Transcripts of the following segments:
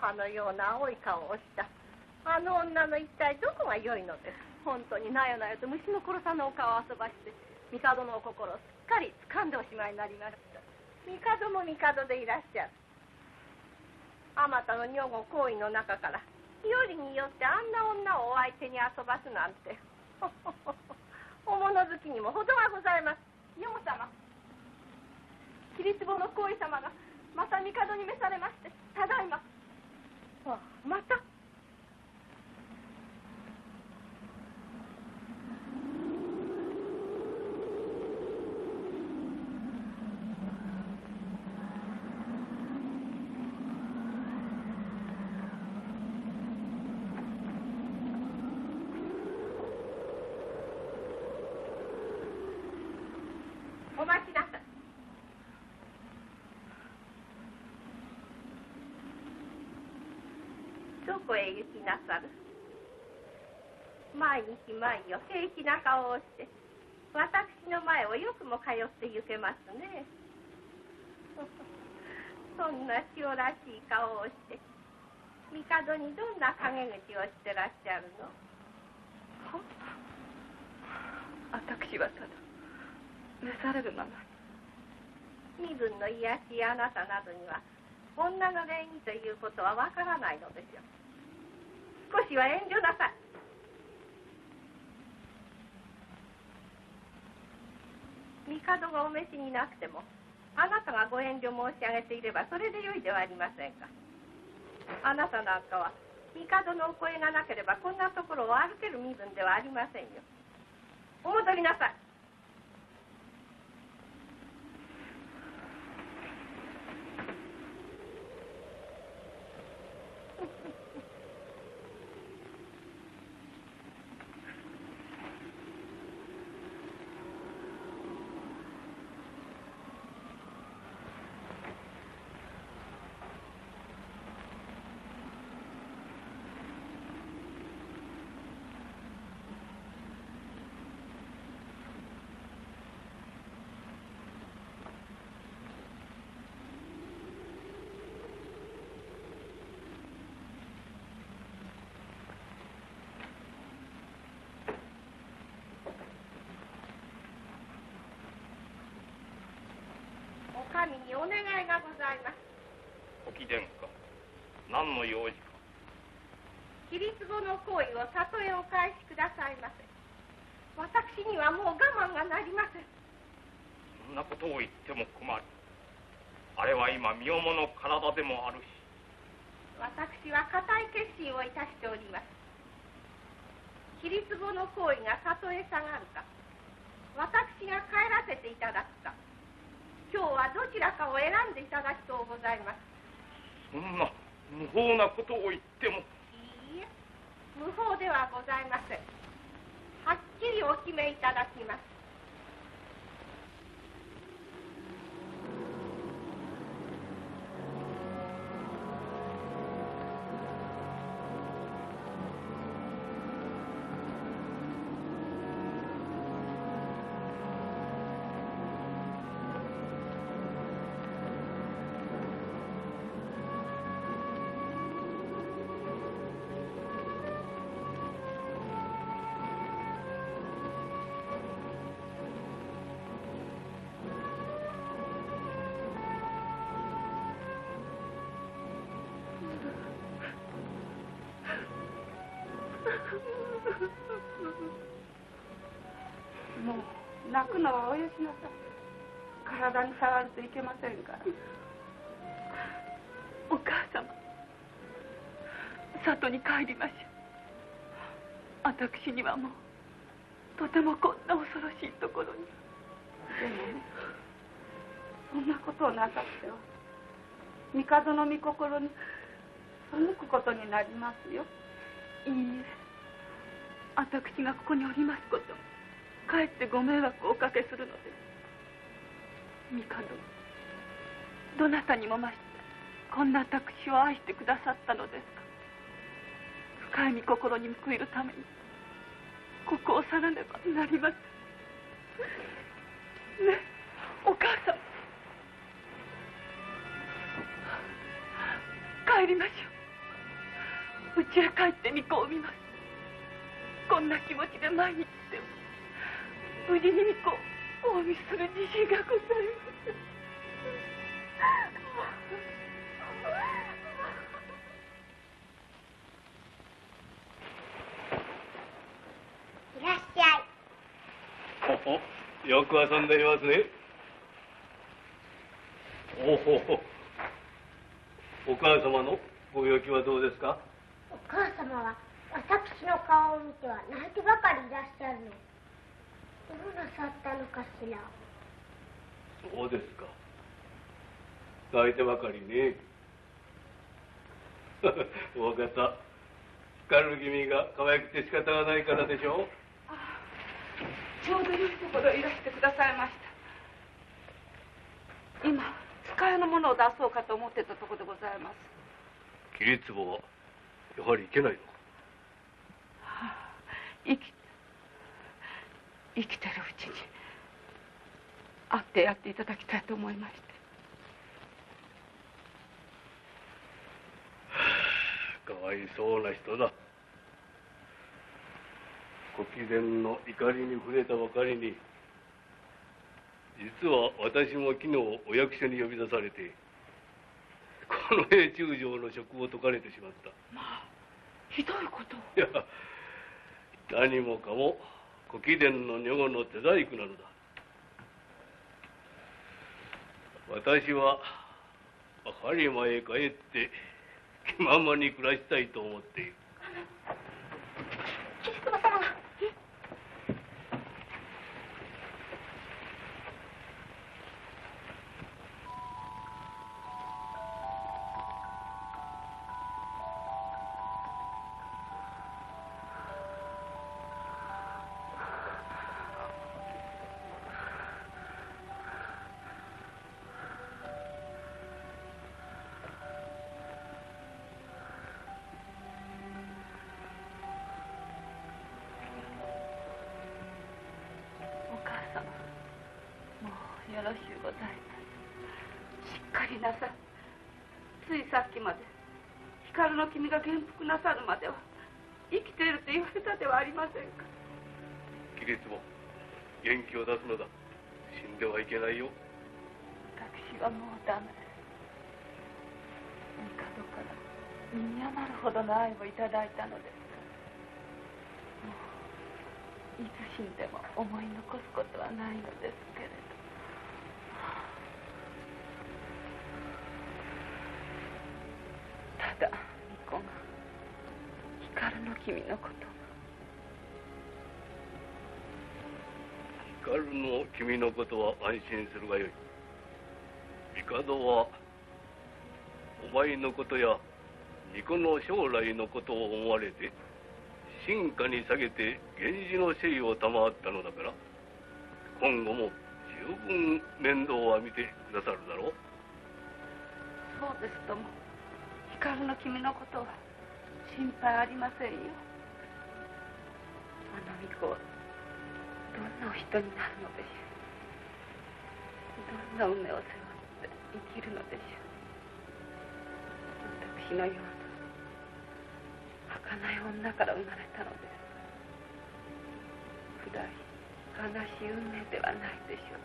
葉のような青い顔をしたあの女の一体どこが良いのです。本当になよなよと虫の殺さぬお顔を遊ばして帝のお心をすっかり掴んでおしまいになりました。帝も帝でいらっしゃる。あまたの女房行為の中からよりによってあんな女をお相手に遊ばすなんてお物好きにも程がございます。女房様、桐壺の皇位様がまた帝に召されましてただいま。あ、またお待ちなさい。どこへ行きなさる。毎日毎夜平気な顔をして私の前をよくも通って行けますね。そんな塩らしい顔をして帝にどんな陰口をしてらっしゃるの。私はただ召されるままに身分の卑しいあなたなどには女の礼儀ということはわからないのですよ。少しは遠慮なさい。帝がお召しになくてもあなたがご遠慮申し上げていればそれでよいではありませんか。あなたなんかは帝のお声がなければこんなところを歩ける身分ではありませんよ。お戻りなさい。お願いがございます。ご貴殿か。何の用事か。起立後の行為をたとえお返しくださいませ。私にはもう我慢がなりません。そんなことを言っても困る。あれは今身重の体でもあるし。私は固い決心をいたしております。起立後の行為がたとえ下がるか、私が帰らせていただくか、今日はどちらかを選んでいただきとうございます。そんな無法なことを言っても。いいえ、無法ではございません。はっきりお決めいただきます。もう泣くのはおよしなさい。体に触るといけませんから。お母様、里に帰りましょう。私にはもうとてもこんな恐ろしいところに。でもね、そんなことをなさっては帝の御心に背くことになりますよ。いいえ、私がここにおりますこと、かえってご迷惑をおかけするのです。帝、どなたにも増してこんな私を愛してくださったのですか。深い御心に報いるためにここを去らねばなりません。ねえ、お母様、帰りましょう。家へ帰って御子を見ます。こんな気持ちで毎日でも無事に御子をお見する自信がございます。いらっしゃい。お、よく遊んでいますね。おほほ。お母様のご病気はどうですか。お母様は私の顔を見ては泣いてばかりいらっしゃるの。どうなさったのかしら。そうですか。泣いてばかりね。大方光る君が可愛くて仕方がないからでしょう。ちょうどいいところへいらしてくださいました。今使いのものを出そうかと思ってたところでございます。桐壺はやはりいけないのか。生きてるうちに会ってやっていただきたいと思いまして。かわいそうな人だ。ご貴殿の怒りに触れたばかりに、実は私も昨日お役所に呼び出されて、この兵中将の職を解かれてしまった。まあ、ひどいことを。いや、何もかもご貴殿の女房の手細工なのだ。私は播磨へ帰って気ままに暮らしたいと思っている。菊島様。よろしゅうございます。しっかりなさい。ついさっきまで光の君が元服なさるまでは生きていると言われたではありませんか。桐壺、元気を出すのだ。死んではいけないよ。私はもうダメ。帝から身に余るほどの愛をいただいたのです。もういつ死んでも思い残すことはないのですけれど。ただ巫女が光の君のことが。光の君のことは安心するがよい。帝はお前のことや巫女の将来のことを思われて臣下に下げて源氏の姓を賜ったのだから、今後も十分面倒は見てくださるだろう。そうですとも、光の君のことは心配ありませんよ。あの巫女はどんなお人になるのでしょう。どんな運命を背負って生きるのでしょう。私のような儚い女から生まれたのです。暗い悲しい運命ではないでしょう。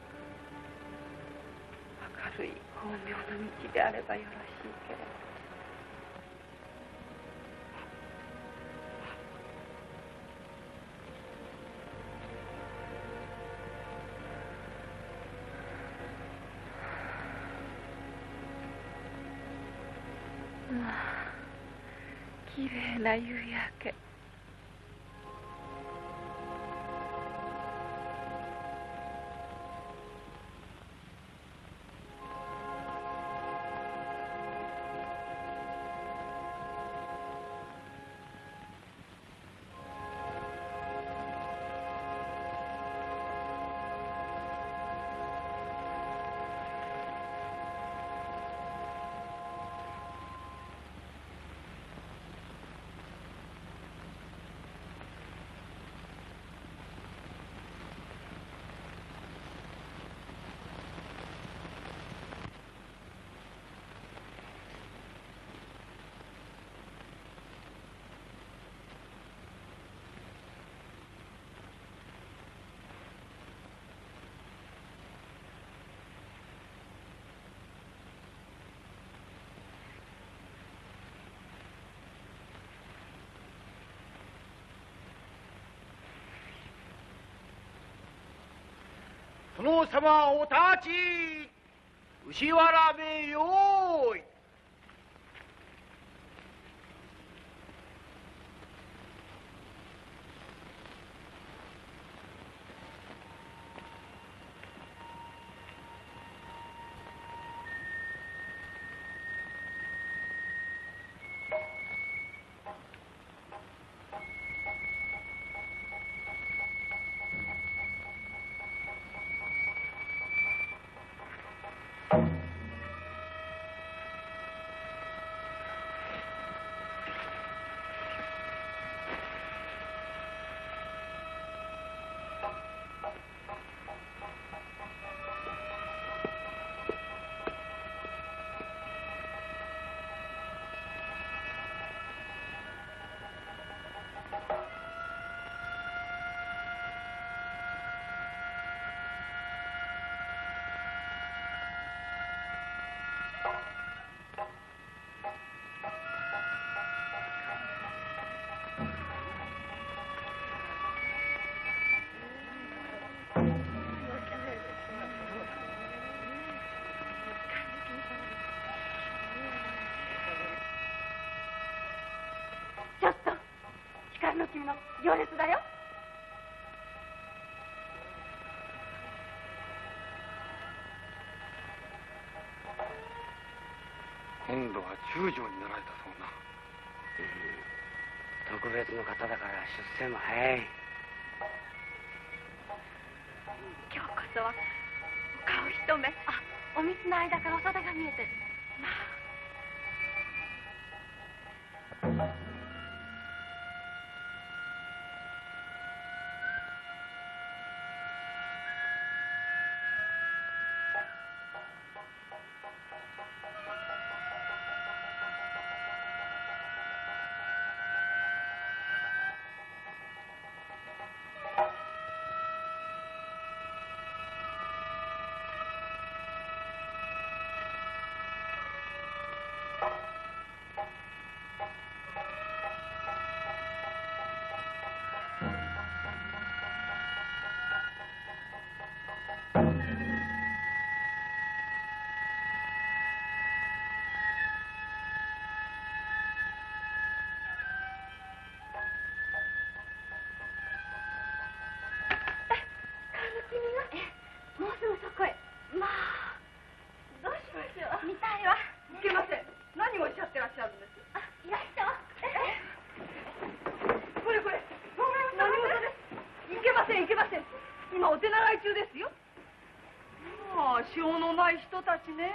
明るい光明の道であればよろしいけれど。まあ、きれいな夕焼け。殿様お立ち。牛わらべよーい。ちょっと、光の君の行列だよ。今度は中将になられたそうな。特別の方だから出世も早い。今日こそは顔一目。お水の間からお袖が見えてる。まあ。しようのない人たちね。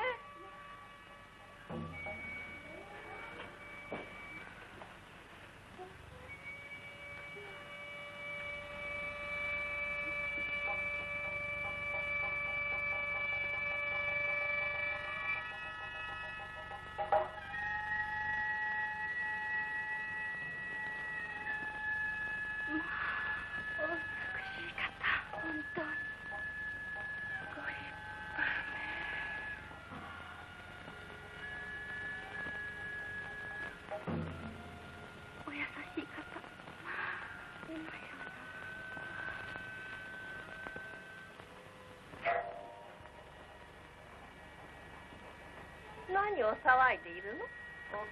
何を騒いでいるの？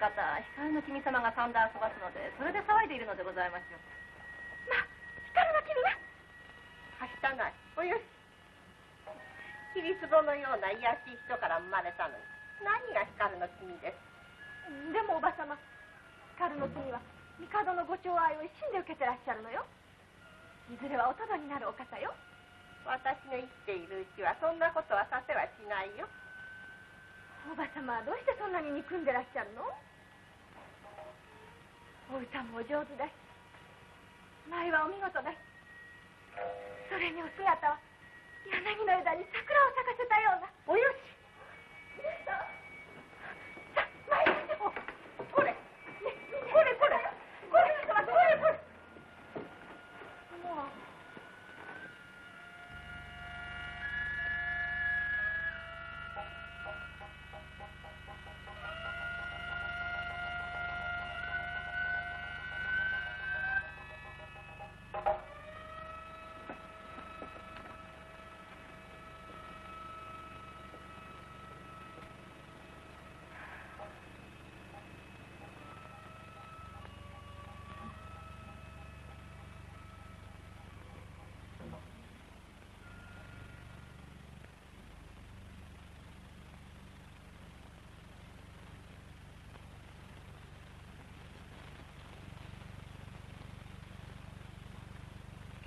大方、光の君様が三段遊ばすので、それで騒いでいるのでございますよ。まあ、光の君がはしたない。およし。キリ壺のようないやしい人から生まれたのに、何が光の君です。でもおば様、光の君は帝のご寵愛を一心で受けてらっしゃるのよ。いずれはお殿になるお方よ。私の生きているうちはそんなことはさせはしないよ。おば様はどうしてそんなに憎んでらっしゃるの？お歌もお上手だし、舞はお見事だし、それにお姿は柳の枝に桜を咲かせたような。およし。さあ、参りましょう。これ、ね、これ、これ、これ、これ、これ。もう。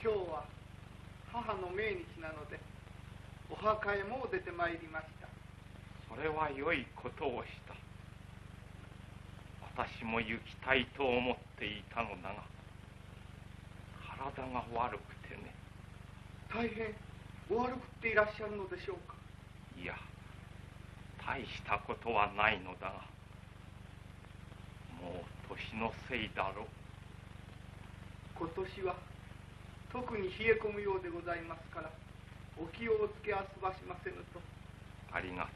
今日は母の命日なのでお墓へもう出てまいりました。それは良いことをした。私も行きたいと思っていたのだが、体が悪くてね。大変お悪くっていらっしゃるのでしょうか？いや、大したことはないのだが、もう年のせいだろう。今年は特に冷え込むようでございますから、お気をつけあすばしませぬと。ありがとう。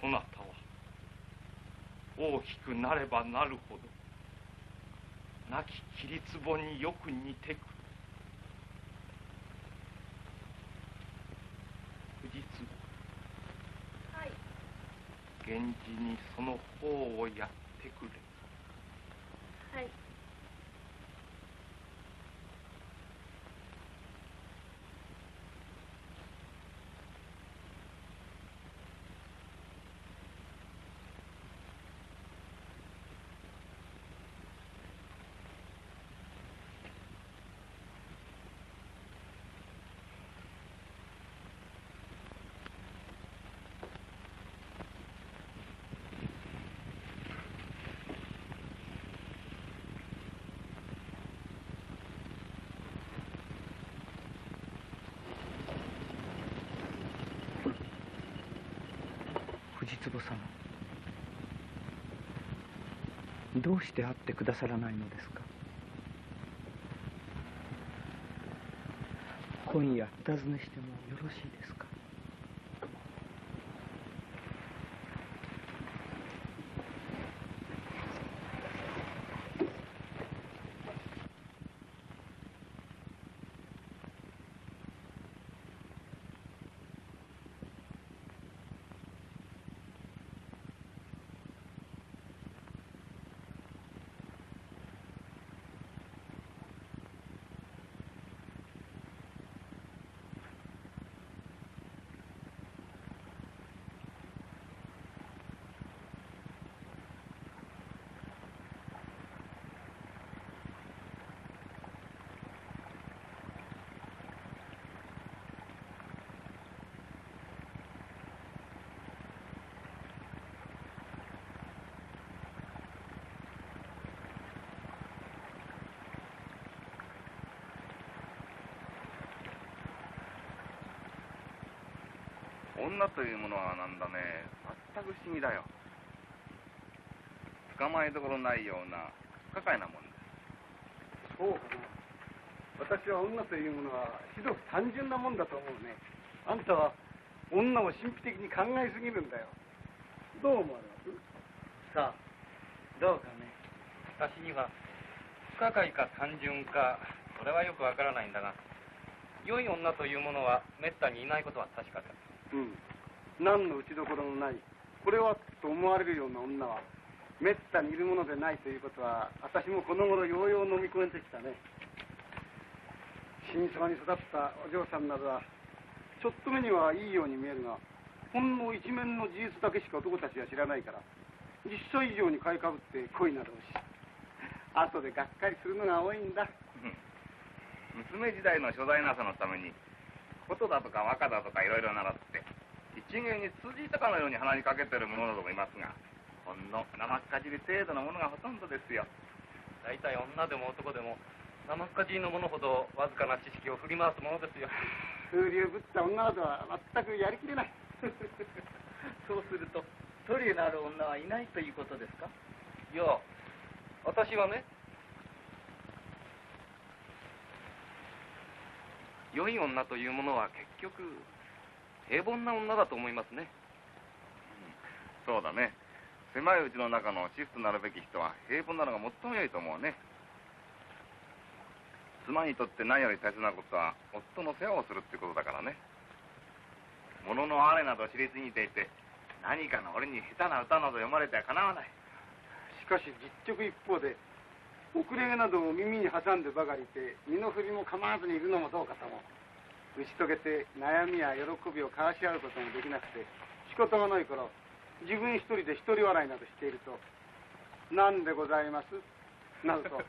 そなたは大きくなればなるほど亡き桐壺によく似てくる。藤壺。はい。源氏にその方をやってくれ。はい。藤壺様、どうして会ってくださらないのですか？今夜お尋ねしてもよろしいですか？女というものはなんだね、全く不思議だよ。捕まえどころないような不可解なもんです。そうかな。私は女というものはひどく単純なもんだと思うね。あんたは女を神秘的に考えすぎるんだよ。どう思われます？さあ、どうかね。私には不可解か単純か、それはよくわからないんだが、良い女というものはめったにいないことは確かです。何の打ちどころのない、これはと思われるような女はめったにいるものでないということは、私もこの頃ようよう飲み込めてきたね。死にそばに育ったお嬢さんなどはちょっと目にはいいように見えるが、ほんの一面の事実だけしか男たちは知らないから、実際以上に買いかぶって恋などをし、後でがっかりするのが多いんだ。娘時代の所在なさのために琴だとか和歌だとかいろいろ習って一芸に通じたかのように話しかけてる者などもいますが、ほんの生っかじり程度のものがほとんどですよ。大体女でも男でも生っかじりの者ほどわずかな知識を振り回すものですよ。風流ぶった女などは全くやりきれない。そうすると取りなる女はいないということですか？いや、私はね、良い女というものは結局平凡な女だと思いますね。そうだね。狭いうちの中のシフトなるべき人は平凡なのが最も良いと思うね。妻にとって何より大切なことは夫の世話をするってことだからね。物のあれなど知りすぎていて、何かの俺に下手な歌など読まれてはかなわない。しかし実直一方で、遅れなどを耳に挟んでばかりいて身の振りも構わずにいるのもどうかとも。打ち解けて悩みや喜びを交わし合うこともできなくて仕方がないから、自分一人で一人笑いなどしていると「なんでございます?」などと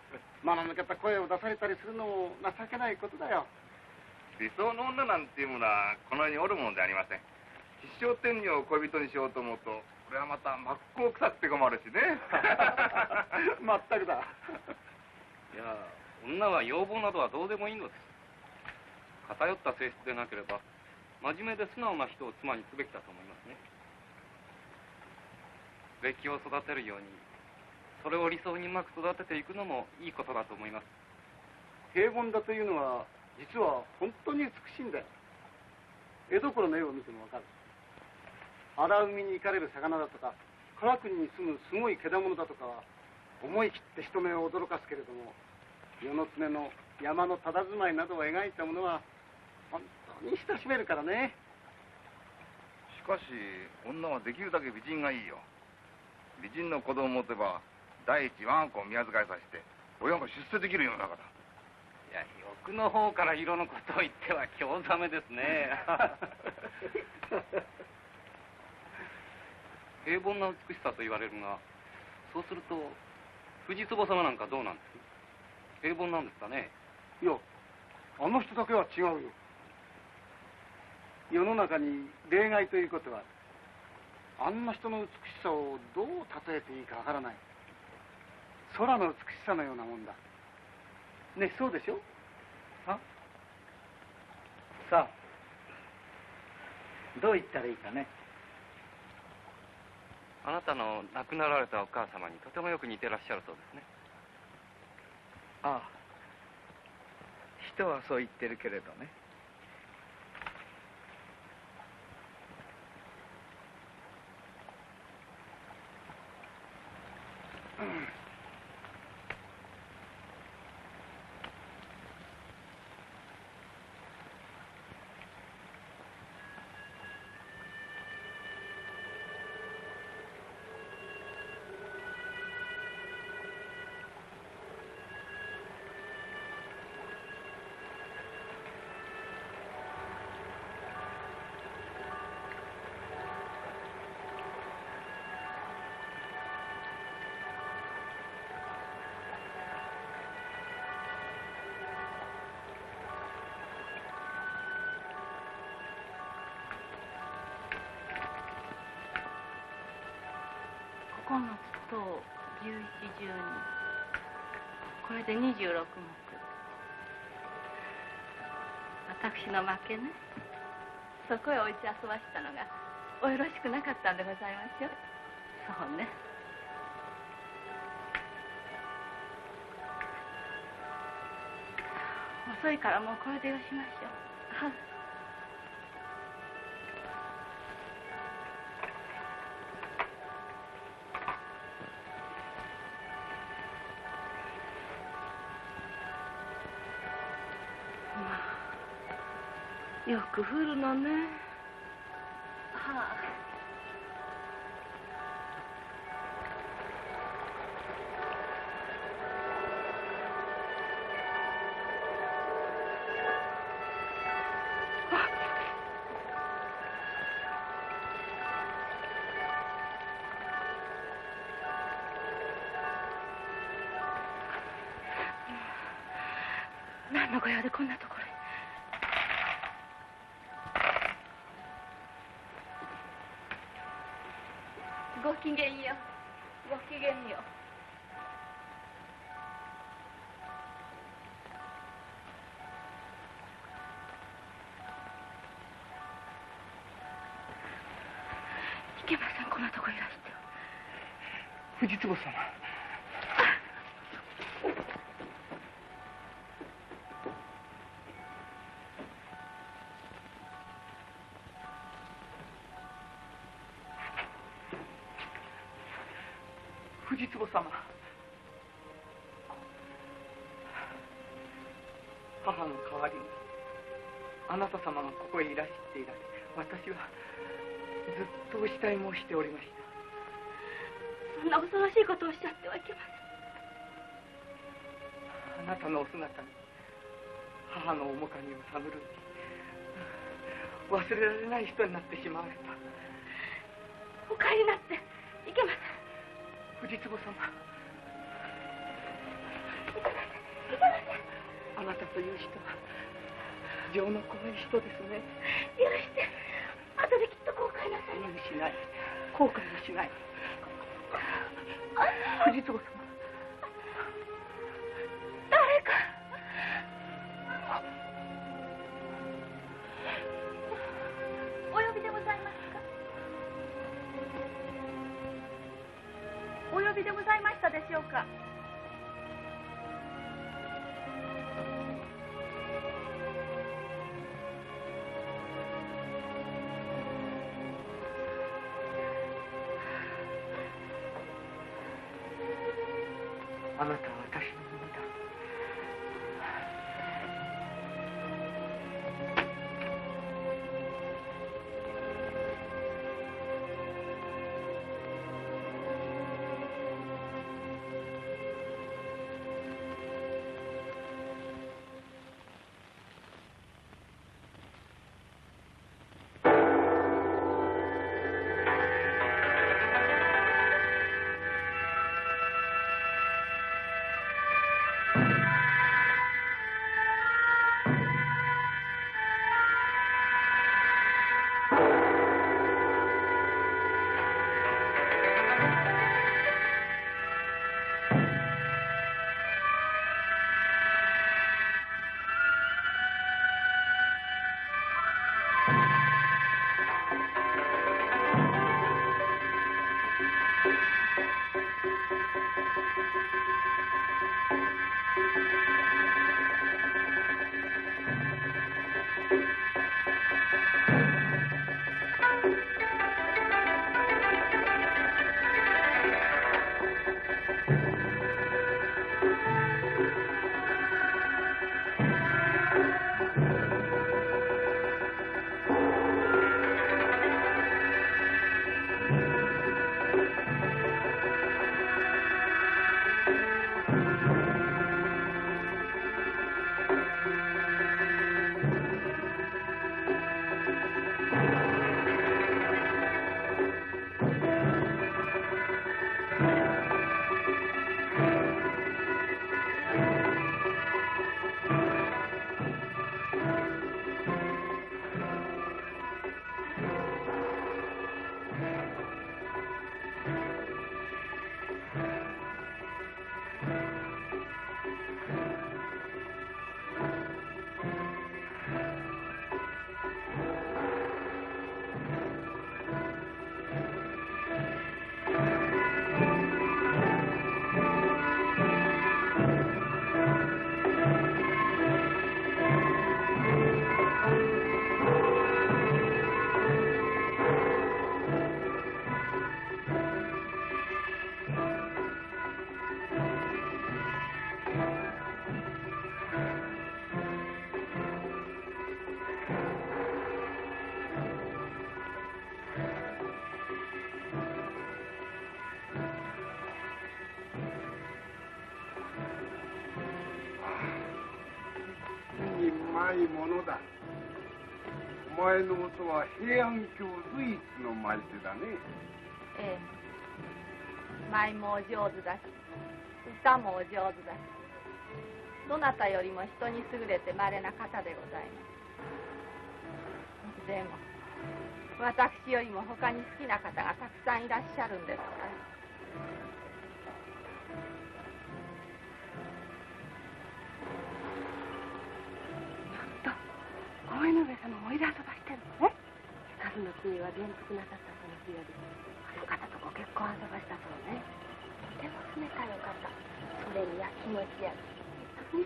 間の抜けた声を出されたりするのも情けないことだよ。理想の女なんていうものはこの世におるものでありません。必勝天女を恋人にしようと思うと、これはまた真っ向臭くて困るしね。まったくだ。いや、女は要望などはどうでもいいのです。偏った性質でなければ真面目で素直な人を妻にすべきだと思いますね。べきを育てるように、それを理想にうまく育てていくのもいいことだと思います。平凡だというのは実は本当に美しいんだよ。江戸頃の絵を見てもわかる。荒海に行かれる魚だとか唐国に住むすごいけだものだとかは思い切って人目を驚かすけれども、世の常の山の佇まいなどを描いたものは本当に親しめるからね。しかし女はできるだけ美人がいいよ。美人の子供を持てば第一我が子を宮遣いさせて親が出世できる世の中だ。いや、欲の方から色のことを言っては興ざめですね。平凡な美しさと言われるが、そうすると藤壺様なんかどうなんです？平凡なんですかね？いや、あの人だけは違うよ。世の中に例外ということは、あんな人の美しさをどう例えていいかわからない。空の美しさのようなもんだ。ね、そうでしょ？さあ、どう言ったらいいかね。あなたの亡くなられたお母様にとてもよく似てらっしゃるそうですね。ああ、人はそう言ってるけれどね。9つと11、12、これで26目。私の負けね。そこへ置いて遊ばしたのがおよろしくなかったんでございましょう。そうね。遅いからもうこれでよしましょう。はよく降るのね。はあ。何のご用でこんなところへ。ごきげんよう。ごきげんよう。池間さん、こんなとこいらして。藤壺様。藤壺様、母の代わりにあなた様がここへいらして以来、私はずっとお慕い申しておりました。そんな恐ろしいことをおっしゃってはいけません。あなたのお姿に母の面影を探るうち、忘れられない人になってしまわれた。お帰りになっていけません。藤壺様、あなたという人は情の濃い人ですね。許して、後できっと後悔なさい。しない、後悔はしない。藤壺様、誰か。お呼びでございますか。お呼びでございましたでしょうか。あなたは私のものだ。ないものだ。お前の元は平安京随一の舞手だね。ええ、舞もお上手だし歌もお上手だし、どなたよりも人に優れて稀な方でございます。でも私よりも他に好きな方がたくさんいらっしゃるんですから。大江上様もいら遊ばしてるのね。光の君は元服なさったその日よりあの方とご結婚遊ばしたそうね。とても冷たいお方、それにやきもちや本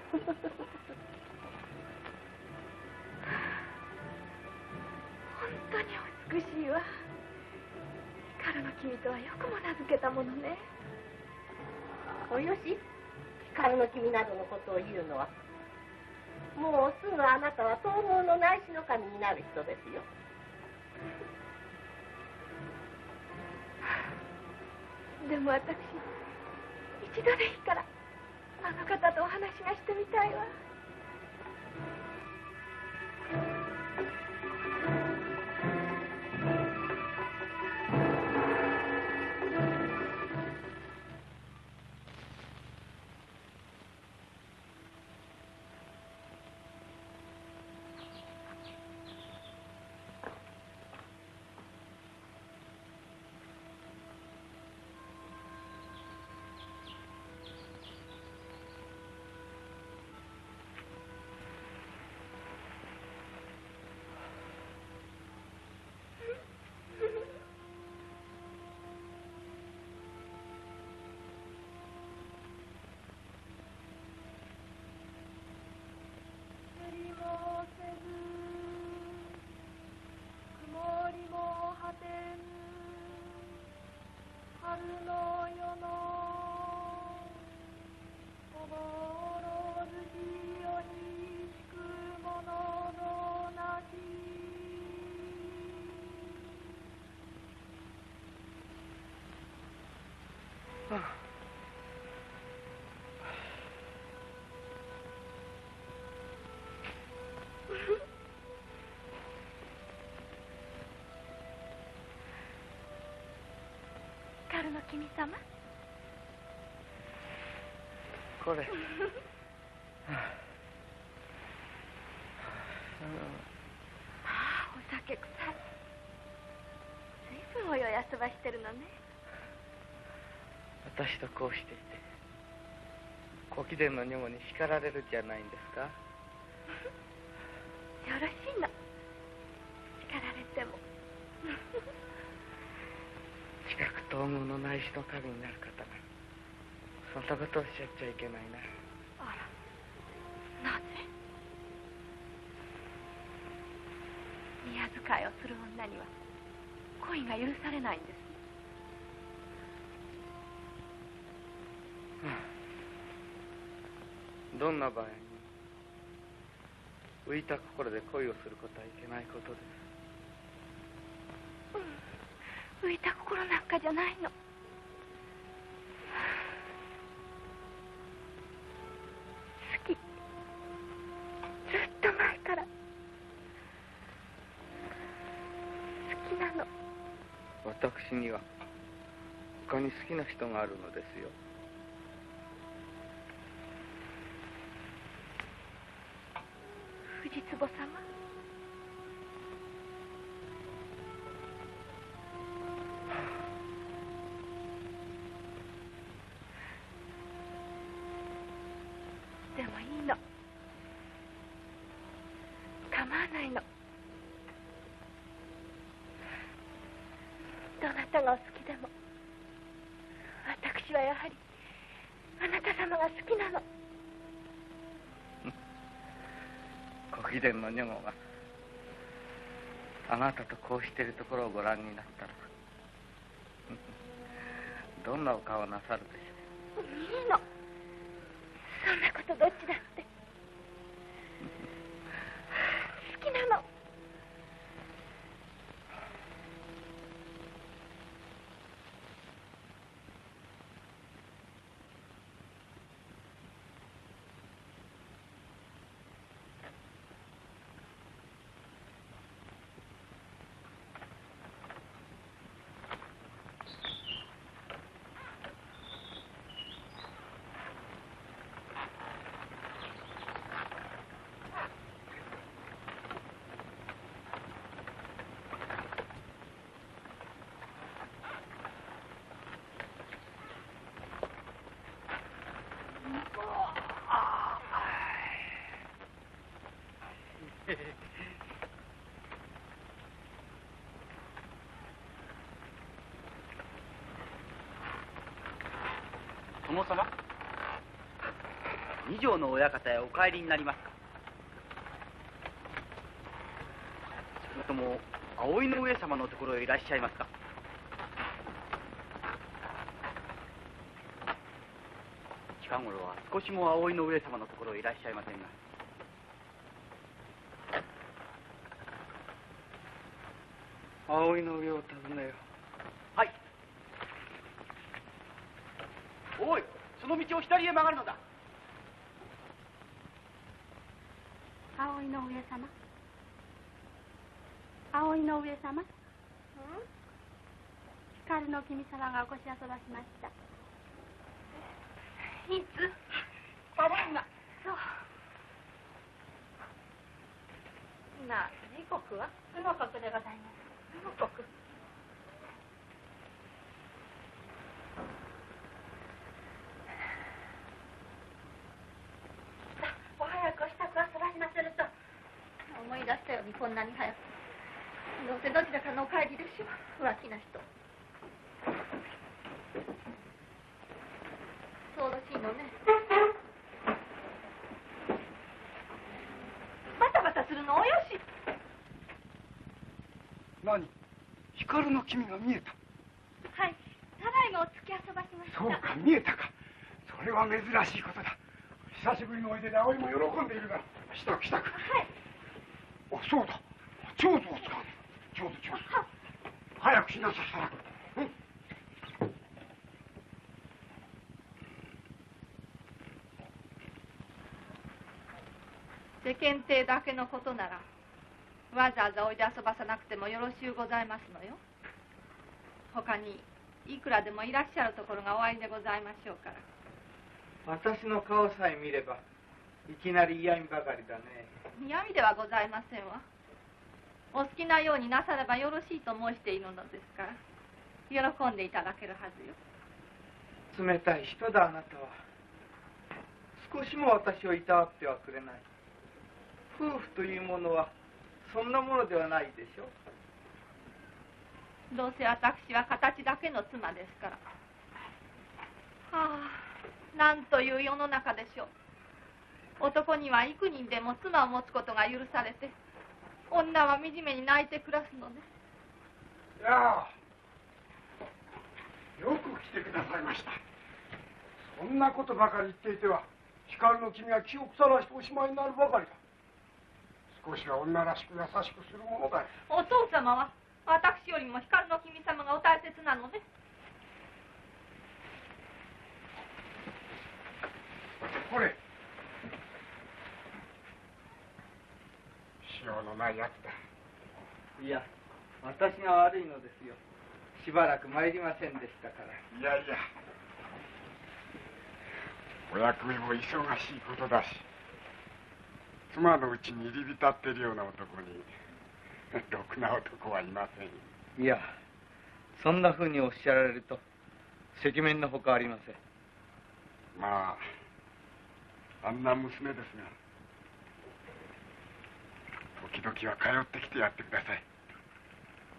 当にお美しいわ。光の君とはよくも名付けたものね。およし、光の君などのことを言うのは、もうすぐあなたは東方の内侍の神になる人ですよ。でも私、一度でいいからあの方とお話がしてみたいわ。光の君様。これお酒臭い。随分およい遊ばしてるのね。私とこうしていてご貴殿の女房に叱られるじゃないんですか。よろしいの、叱られても。近く東宮の内侍の神になる方がそんなことをおっしゃっちゃいけないな。あら、なぜ？宮遣いをする女には恋が許されないんですね。どんな場合に浮いた心で恋をすることはいけないことです。浮いた心なんかじゃないの。好き。ずっと前から好きなの。私には他に好きな人があるのですよ。藤壺様。でもいいの。構わないの。どなたがお好きでも私はやはりあなた様が好きなの。ご貴殿の女房があなたとこうしているところをご覧になったらどんなお顔をなさるでしょう。いいの、そんなことどっちだって好きなの。殿様、二条の親方へお帰りになりますか？それとも葵の上様のところへいらっしゃいますか？近頃は少しも葵の上様のところへいらっしゃいませんが。葵の上を訪ねよ。はい。おい、その道を左へ曲がるのだ。葵の上様、葵の上様、光の君様がお越し遊ばしました。いつ？ただいま。そう。今時刻は？卯の刻でございます。卯の刻。お早くお支度は済ましませると。思い出したようにこんなに早く。どうせどちらかのお帰りでしょう。浮気な人。そうらしいのね。バタバタするのおよし。何？光の君が見えた。はい、ただいまお付き遊ばしました。そうか、見えたか。それは珍しいことだ。久しぶりのおいでで葵も喜んでいるが、支度支度。はい。あ、そうだ。長女を使う。長女。早くしなさい、早く。世間体だけのことならわざわざおいで遊ばさなくてもよろしゅうございますのよ。他にいくらでもいらっしゃるところがおありでございましょうから。私の顔さえ見ればいきなり嫌味ばかりだね。嫌味ではございませんわ。お好きなようになさればよろしいと申しているのですから喜んでいただけるはずよ。冷たい人だ、あなたは。少しも私をいたわってはくれない。夫婦というものはそんなものではないでしょ。どうせ私は形だけの妻ですから。はあ、なんという世の中でしょう。男には幾人でも妻を持つことが許されて、女は惨めに泣いて暮らすのです。いやあ、よく来てくださいました。そんなことばかり言っていては光の君は気を腐らしておしまいになるばかりだ。少しは女らしく優しくするものだよ。お父様は私よりも光の君様がお大切なのです。これ塩のないやつだ。いや、私が悪いのですよ。しばらく参りませんでしたから。いやいや、お役目も忙しいことだし、妻のうちに入り浸っているような男にろくな男はいません。いや、そんなふうにおっしゃられると赤面のほかありません。まあ、あんな娘ですが、時々は通ってきてやってください。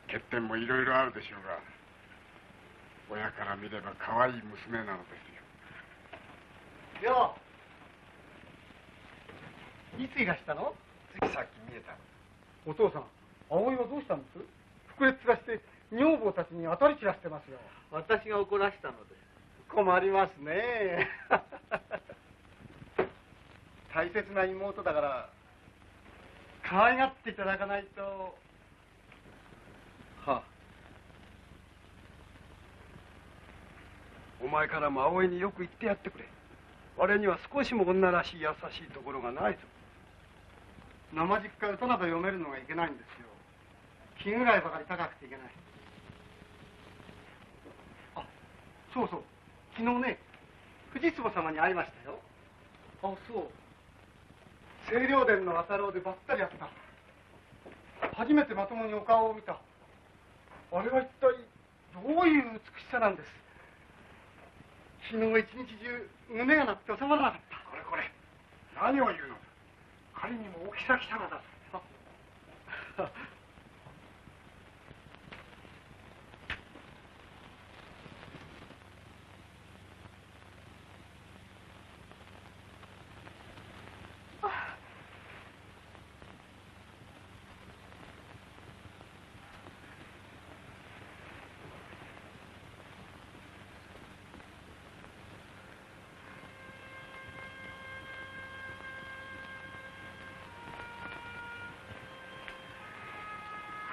欠点もいろいろあるでしょうが、親から見れば可愛い娘なのですよ。よう、いついらしたの？ついさっき見えた。お父さん、葵はどうしたんです？膨れつらして女房たちに当たり散らしてますよ。私が怒らしたのです。困りますね。大切な妹だから可愛がっていただかないと。はあ。お前からも葵によく言ってやってくれ。我には少しも女らしい優しいところがないぞ。生実家歌など読めるのがいけないんですよ。気ぐらいばかり高くていけない。あ、そうそう、昨日ね、藤壺様に会いましたよ。あ、そう。清涼殿の朝郎でばったり会った。初めてまともにお顔を見た。あれは一体どういう美しさなんです。昨日一日中胸がなくて収まらなかった。これ何を言うのだ。仮にもお妃様だぞ。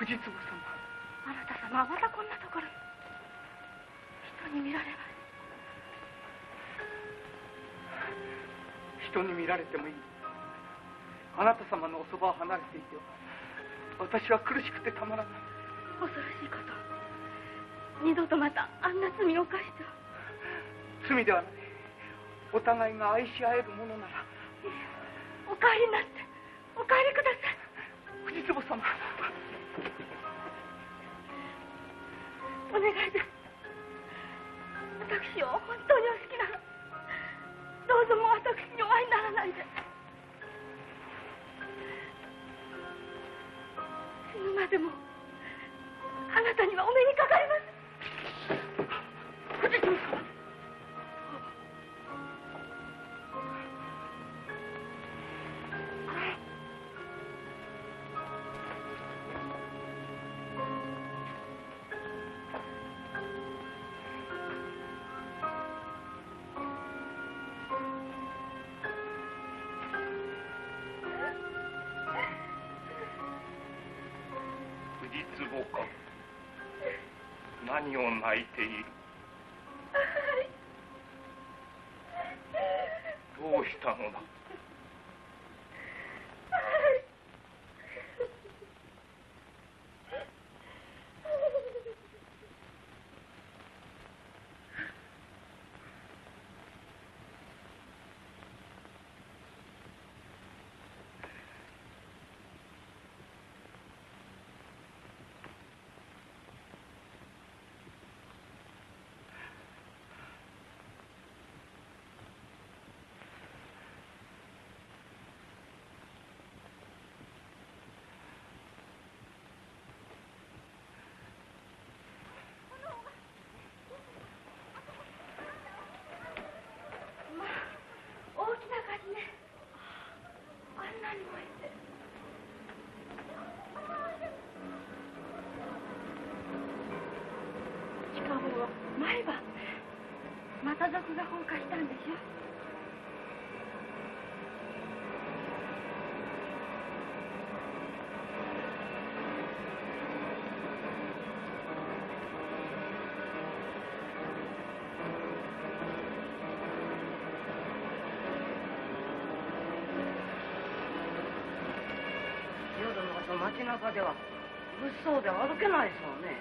藤壺様。あなた様はまたこんなところに。人に見られます。人に見られてもいい。あなた様のおそばを離れていては私は苦しくてたまらない。恐ろしいこと。二度とまたあんな罪を犯しては。罪ではない。お互いが愛し合えるものなら。お帰りになって。お帰りください。藤壺様。お願いです。私を本当にお好きならどうぞもう私にお会いにならないで。死ぬまでもあなたにはお目にかかります。藤壺様。藤壺か。何を泣いている。どうしたのだ。毎晩また族が放火したんでしょ。夜の後街中では物騒で歩けないそうね。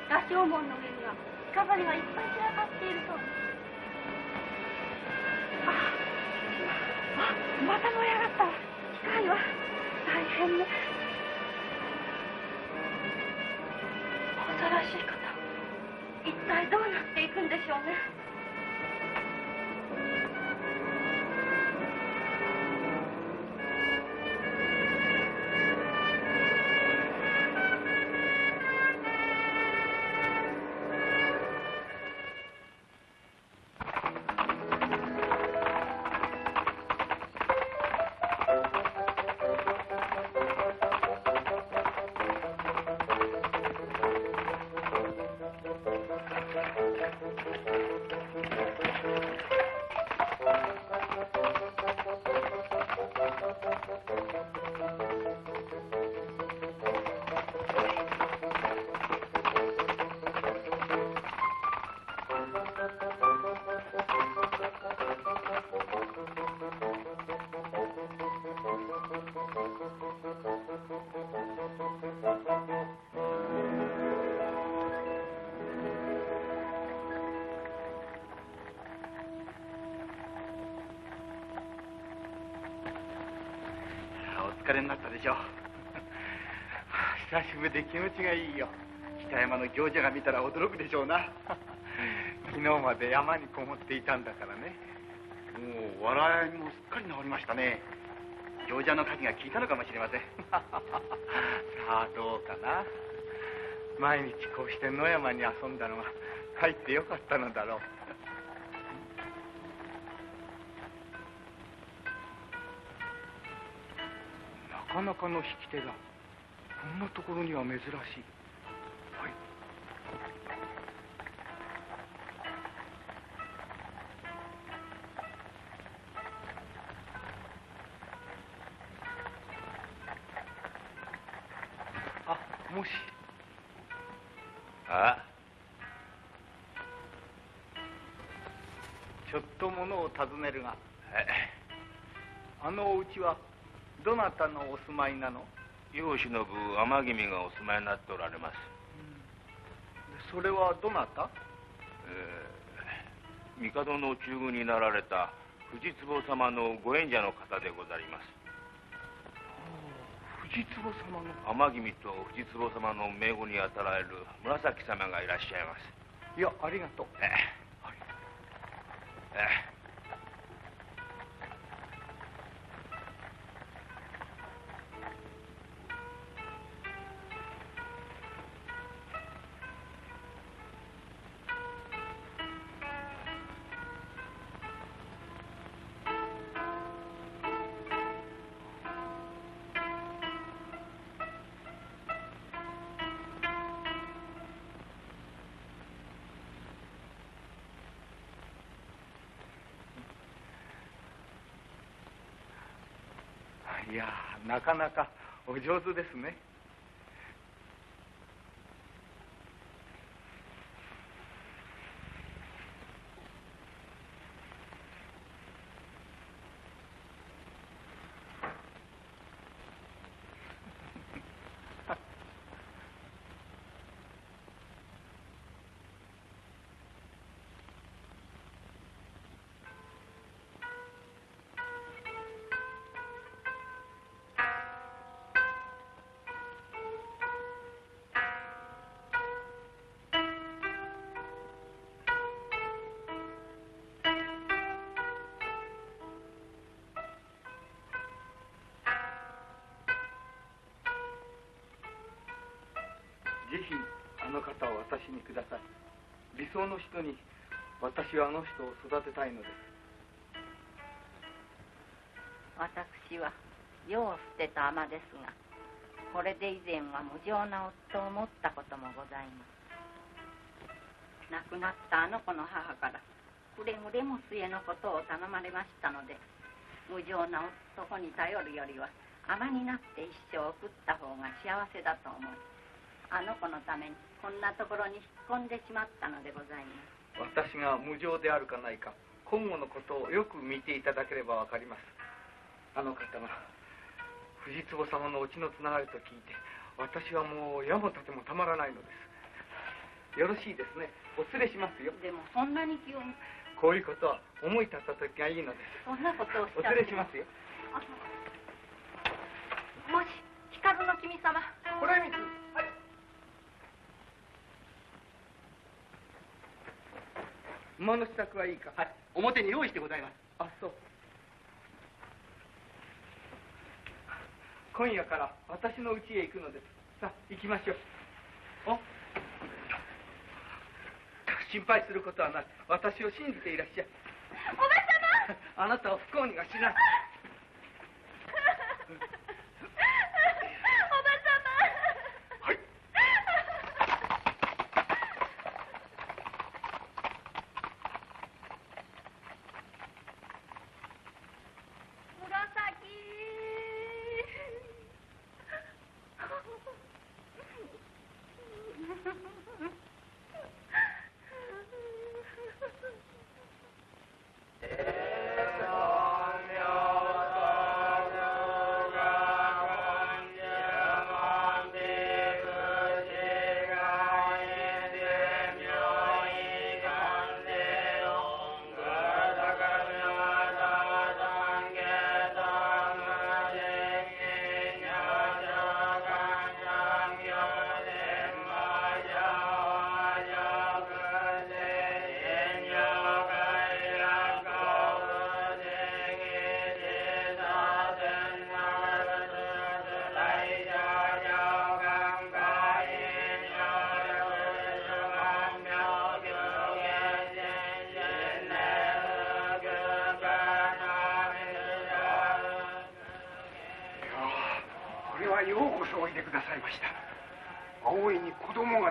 羅生門の上には飾りがいっぱい散らかっているそうです。また燃え上がったわ。近いわ。大変ね。恐ろしいこと。一体どうなっていくんでしょうね。お疲れになったでしょう。久しぶりで気持ちがいいよ。北山の行者が見たら驚くでしょうな。昨日まで山にこもっていたんだからね。もう笑いもすっかり治りましたね。行者の火事が効いたのかもしれません。さあどうかな。毎日こうして野山に遊んだのがかえってよかったのだろう。なかなかの引き手だ。こんなところには珍しい。はい。あ、もし。ああ、ちょっとものを尋ねるが、あのお家はどなたのお住まいなの？世を忍ぶ天君がお住まいになっておられます。それはどなた？帝の中宮になられた藤壺様のご縁者の方でございます。藤壺様の？天君と藤壺様の名簿にあたられる紫様がいらっしゃいます。いや、ありがとう。いや、なかなかお上手ですね。ぜひあの方を私にください。理想の人に私はあの人を育てたいのです。私は世を捨てた尼ですが、これで以前は無情な夫を持ったこともございます。亡くなったあの子の母からくれぐれも末のことを頼まれましたので、無情な男に頼るよりは尼になって一生送った方が幸せだと思い、あの子のためにこんなところに引っ込んでしまったのでございます。私が無情であるかないか、今後のことをよく見ていただければわかります。あの方が藤壺様のうちのつながりと聞いて、私はもう矢も盾もたまらないのです。よろしいですね。お連れしますよ。でもそんなに急に。こういうことは思い立った時がいいのです。そんなことをお連れしますよ。もし光の君様。これ見て。はい。馬の支度はいいか？はい、表に用意してございます。あ、そう。今夜から私の家へ行くのです。さあ、行きましょう。心配することはない。私を信じていらっしゃい。おば様あなたを不幸にはしない。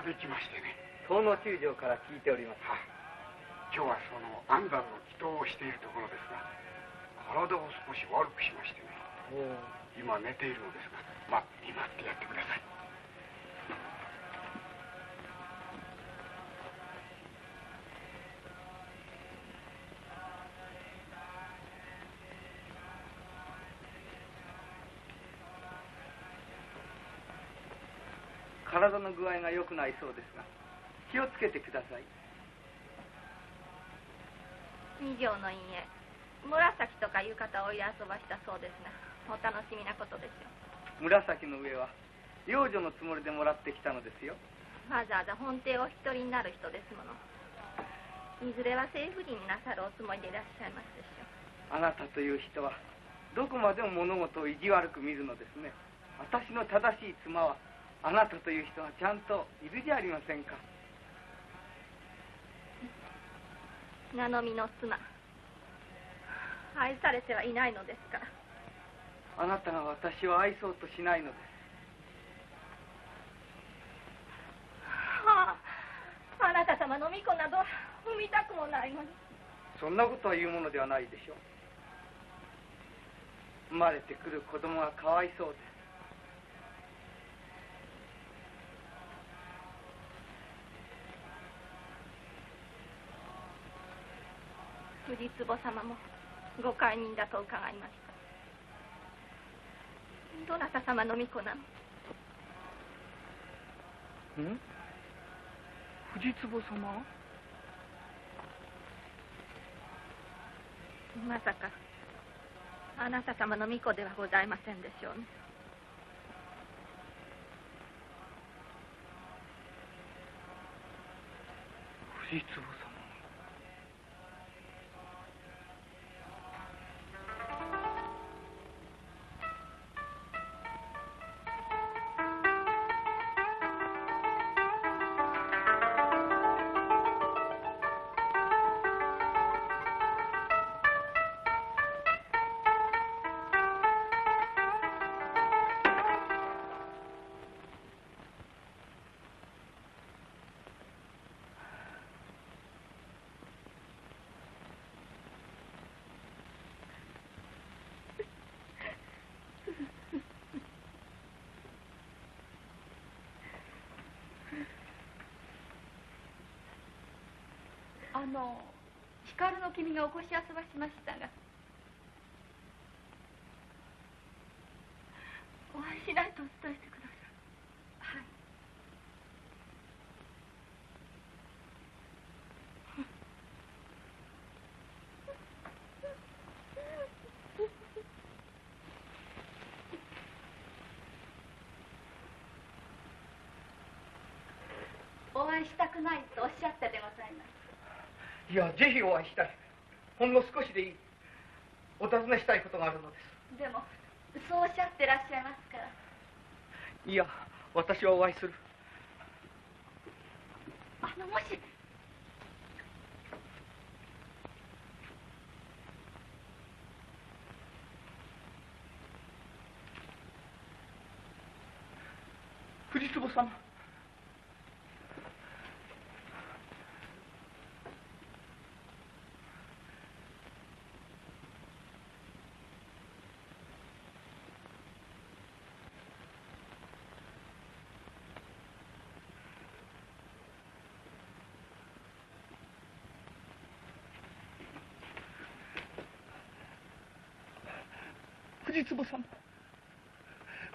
できましてね。遠野中将から聞いております。今日はその安産の祈祷をしているところですが、体を少し悪くしましてね。今寝ているのですが、見舞ってやってください。体の具合が良くないそうですが、気をつけてください。二条の院へ紫とかいう方を追い遊ばしたそうですが、お楽しみなことでしょう。紫の上は養女のつもりでもらってきたのですよ。わざわざ本邸お一人になる人ですもの。いずれは政府人になさるおつもりでいらっしゃいますでしょう。あなたという人はどこまでも物事を意地悪く見るのですね。私の正しい妻はあなたという人がちゃんといるじゃありませんか。名のみの妻、愛されてはいないのですから。あなたが私を愛そうとしないのです。はあ、あなた様の巫女など産みたくもないのに。そんなことは言うものではないでしょう。生まれてくる子供がかわいそうです。藤壺様もご懐妊だと伺いました。どなた様の巫女なの？藤壺様？まさかあなた様の巫女ではございませんでしょうね。藤壺様。光の君がお越し遊ばしましたが、お会いしないとお伝えしてください。はい。お会いしたくないとおっしゃったでございます。いや、ぜひお会いしたい。ほんの少しでいい。お尋ねしたいことがあるのです。でもそうおっしゃってらっしゃいますから。いや、私はお会いする。もし藤壺様。藤壺様。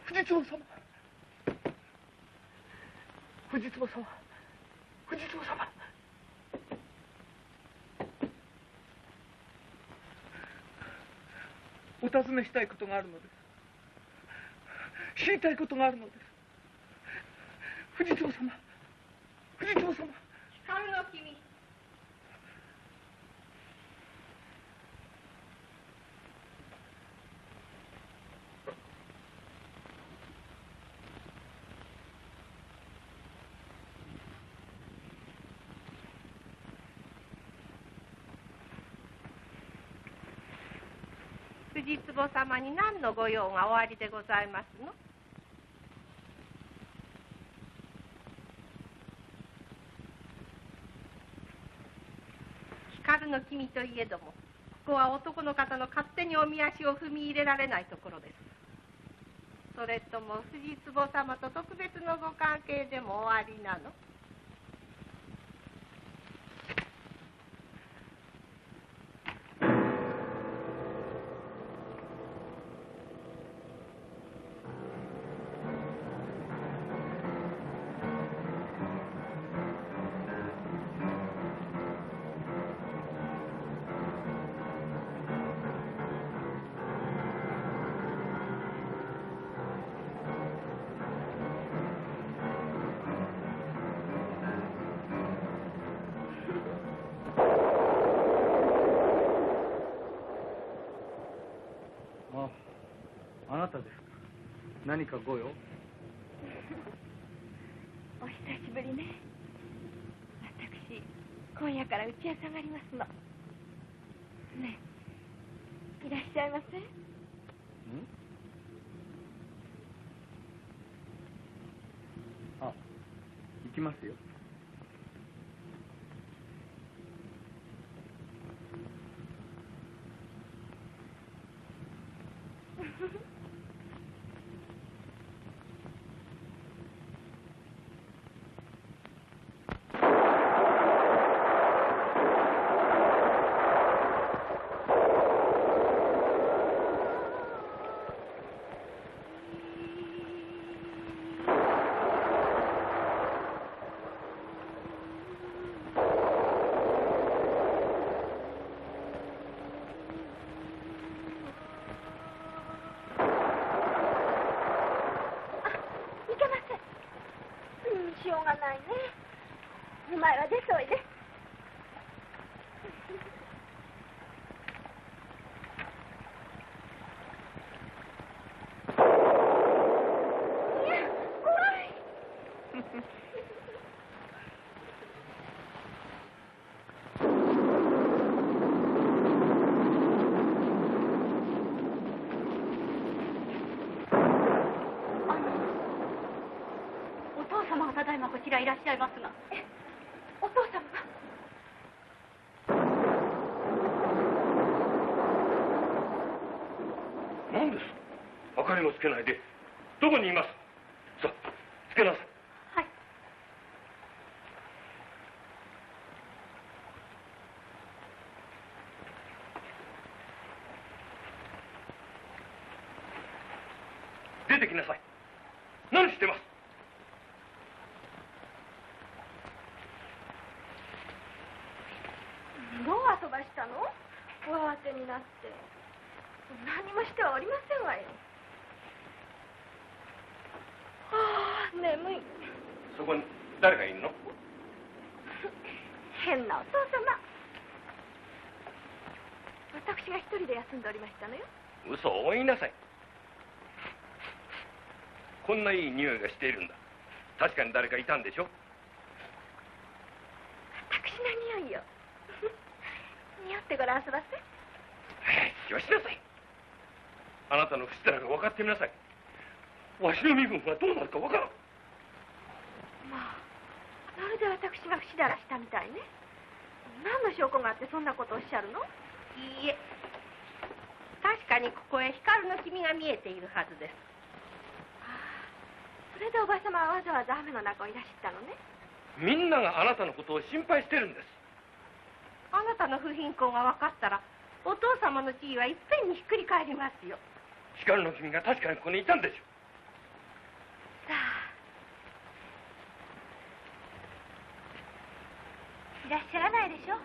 藤壺様。藤壺様。藤壺様。お尋ねしたいことがあるのです。知りたいことがあるのです。藤壺様。藤壺様。光の君。藤壺様に何のご用がおありでございますの？光の君といえども、ここは男の方の勝手におみ足を踏み入れられないところです。それとも藤壺様と特別のご関係でもおありなの？なたですか。何かご用？お久しぶりね。私今夜から打ち上がりますの。ねえ、いらっしゃいませ。あ、行きますよ。しょうがないね。お前は出ておいで。ただいまこちらいらっしゃいますが。お父様が。何です。明かりもつけないでどこにいます。さあつけなさい。はい。出てきなさい。何してます。どう遊ばしたの？お慌てになって。何もしてはおりませんわよ。ああ、眠い。そこに誰がいるの？変なお父様。私が一人で休んでおりましたのよ。嘘を言いなさい。こんないい匂いがしているんだ。確かに誰かいたんでしょ。私の匂いよ。匂ってごらんすばせ。よしなさい。あなたの不死だらが分かってみなさい。わしの身分がどうなるか分からん。まあまるで私が不死だらしたみたいね。何の証拠があってそんなことをおっしゃるの？いいえ、確かにここへ光の君が見えているはずです。それでおば様はわざわざ雨の中をいらしたのね。みんながあなたのことを心配してるんです。あなたの不貧困が分かったらお父様の地位はいっぺんにひっくり返りますよ。光の君が確かにここにいたんでしょ。さあ、いらっしゃらないでしょ。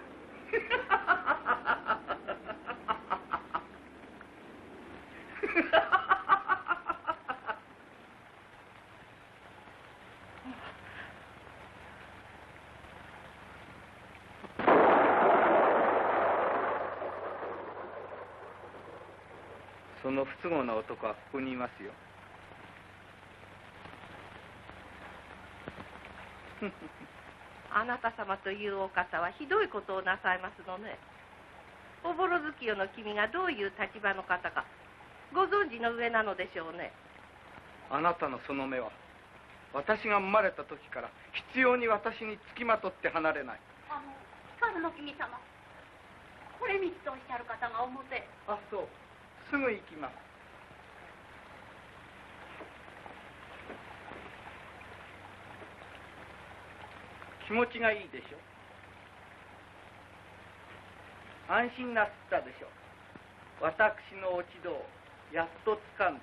その不都合な男はここにいますよ。あなた様というお方はひどいことをなさいますのね。おぼろ月夜の君がどういう立場の方かご存知の上なのでしょうね。あなたのその目は私が生まれた時から必要に私につきまとって離れない。光の君様、これ3つおっしゃる方が表。あ、そう。すぐ行きます。気持ちがいいでしょ。安心なすったでしょ。私の落ち度をやっと掴んで。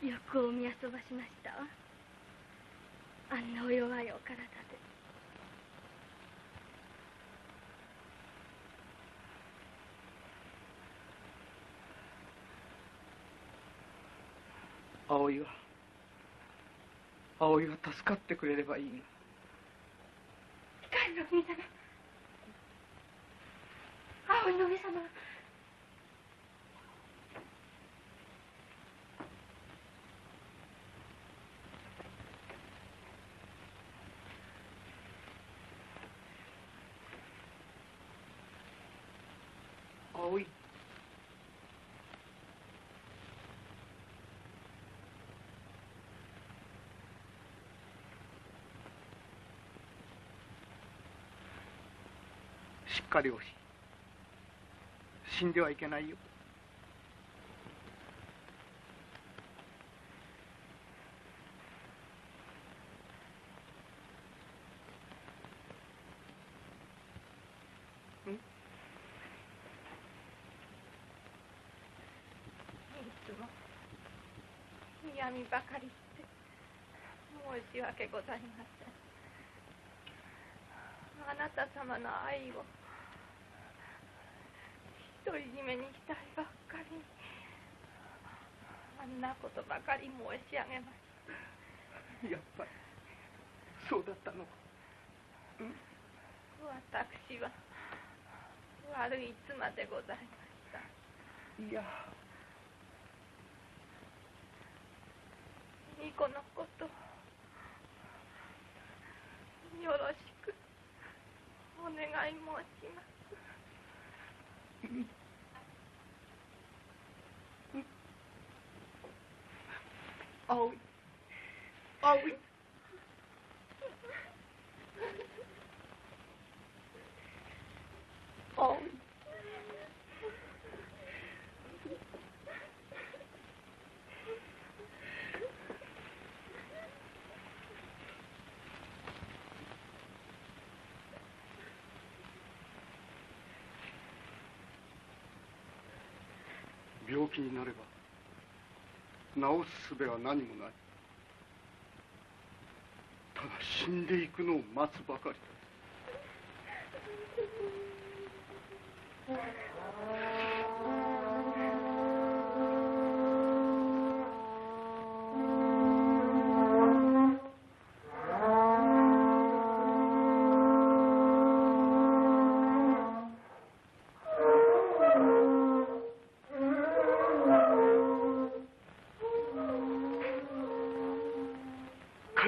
よくお見遊ばしましたわ。あんなお弱いお体で。葵は助かってくれればいいが。光の君様、葵の上様。葵。しっかりおし。死んではいけないよ。嫌味ばかりして申し訳ございません。あなた様の愛を独り占めにしたいばっかりにあんなことばかり申し上げました。やっぱりそうだったの。私は悪い妻でございました。いや、巫女のことよろしくお願い申します。葵。病気になれば治す術は何もない。ただ死んでいくのを待つばかりだ。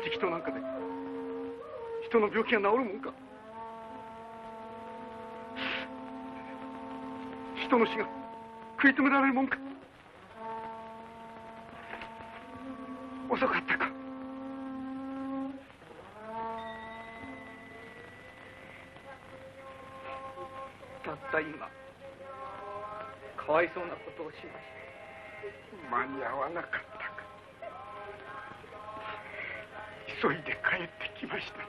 人なんかで人の病気が治るもんか。人の死が食い止められるもんか。遅かったか。たった今かわいそうなことをしました。間に合わなかったか。急いで帰ってきました。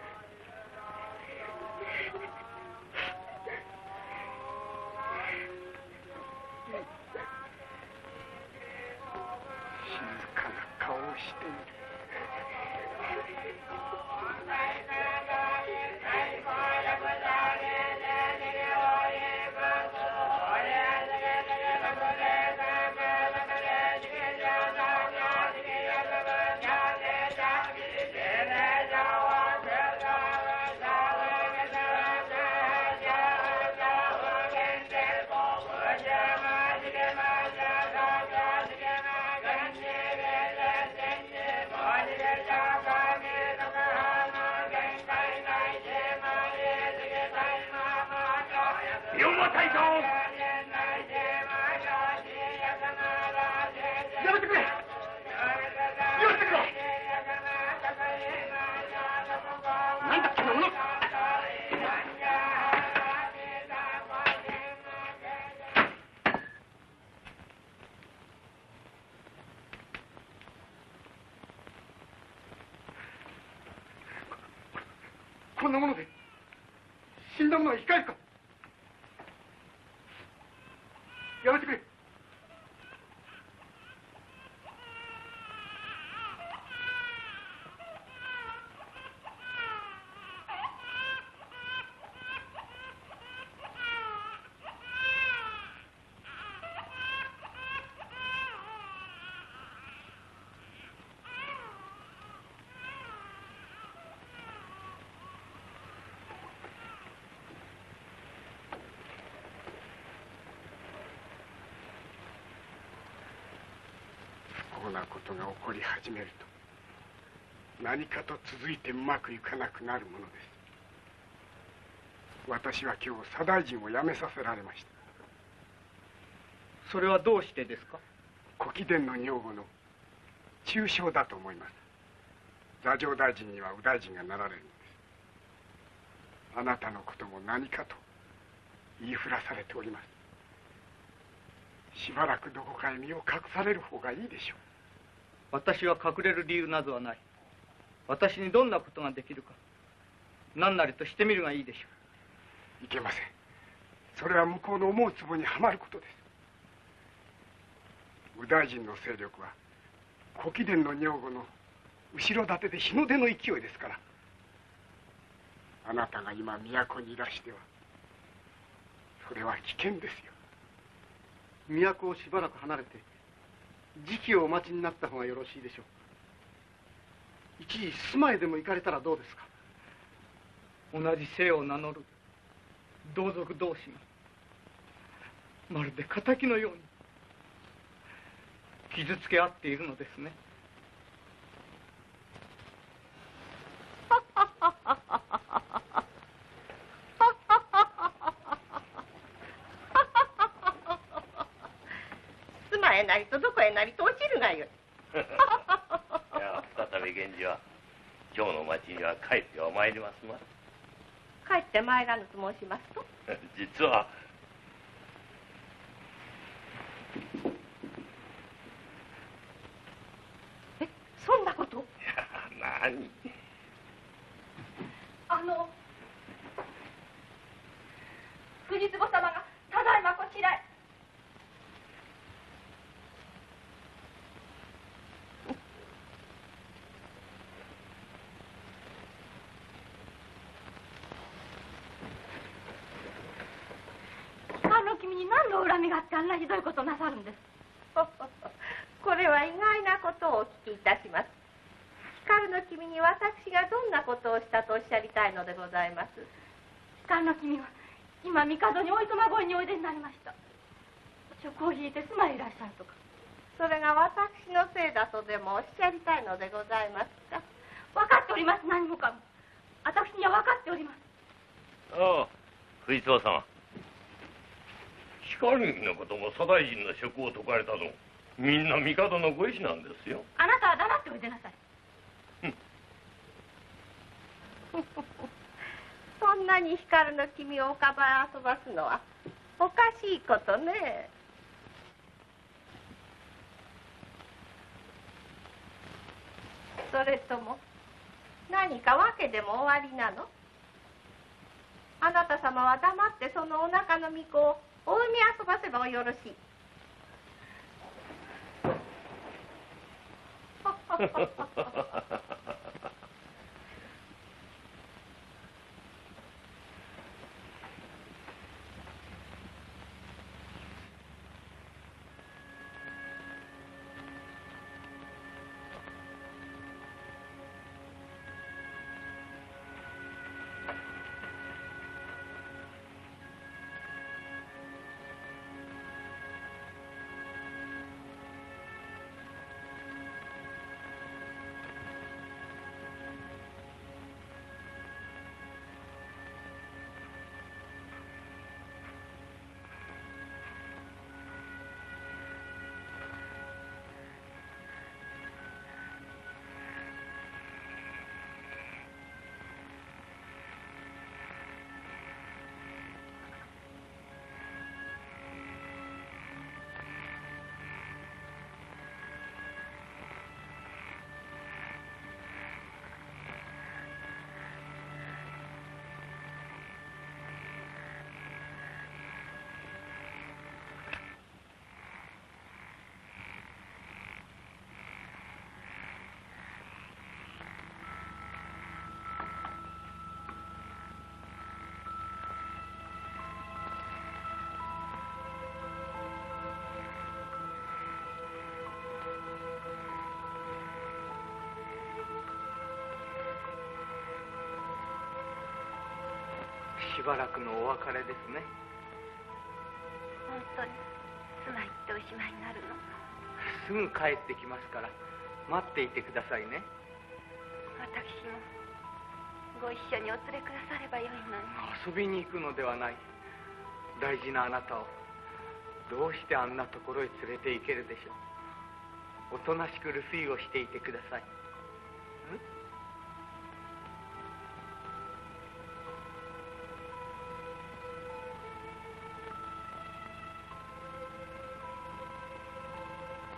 静かな顔をしている。こんなもので死んだ者は生き返るか。やめてくれ。うなことが起こり始めると何かと続いてうまくいかなくなるものです。私は今日左大臣を辞めさせられました。それはどうしてですか？古貴殿の女房の中傷だと思います。座上大臣には右大臣がなられるのです。あなたのことも何かと言いふらされております。しばらくどこかへ身を隠される方がいいでしょう。私は隠れる理由などはない。私にどんなことができるか何なりとしてみるがいいでしょう。いけません。それは向こうの思うつぼにはまることです。右大臣の勢力は古貴殿の女房の後ろ盾で日の出の勢いですから、あなたが今都にいらしてはそれは危険ですよ。都をしばらく離れて時期をお待ちになった方がよろしいでしょう。一時住まいでも行かれたらどうですか？同じ姓を名乗る同族同士がまるで敵のように傷つけ合っているのですね。住まえなりとどこへなりと落ちるがよい。いや、再び源氏は今日の町には帰っては参りますま。帰って参らぬと申しますと？実はそんなこと？いや、何？藤壺様がただいまこちらへ。君に何の恨みがあってあんなひどいことなさるんです？これは意外なことをお聞きいたします。光の君に私がどんなことをしたとおっしゃりたいのでございます？光の君は今帝においとま越えにおいでになりました。職を引いて住まいいらっしゃるとか。それが私のせいだとでもおっしゃりたいのでございますか？分かっております。何もかも私には分かっております。ああ、藤壺様。光のことも左大臣の職を解かれたのみんな帝のご意志なんですよ。あなたは黙っておいでなさい。そんなに光の君をおかば遊ばすのはおかしいことね。それとも何か訳でもおありなの？あなた様は黙ってそのお腹の巫女をお海遊ばせばよろしい。しばらくのお別れですね。本当に住まいっておしまいになるの？すぐ帰ってきますから待っていてくださいね。私もご一緒にお連れくださればよいのに。遊びに行くのではない。大事なあなたをどうしてあんなところへ連れて行けるでしょう。おとなしく留守居をしていてください。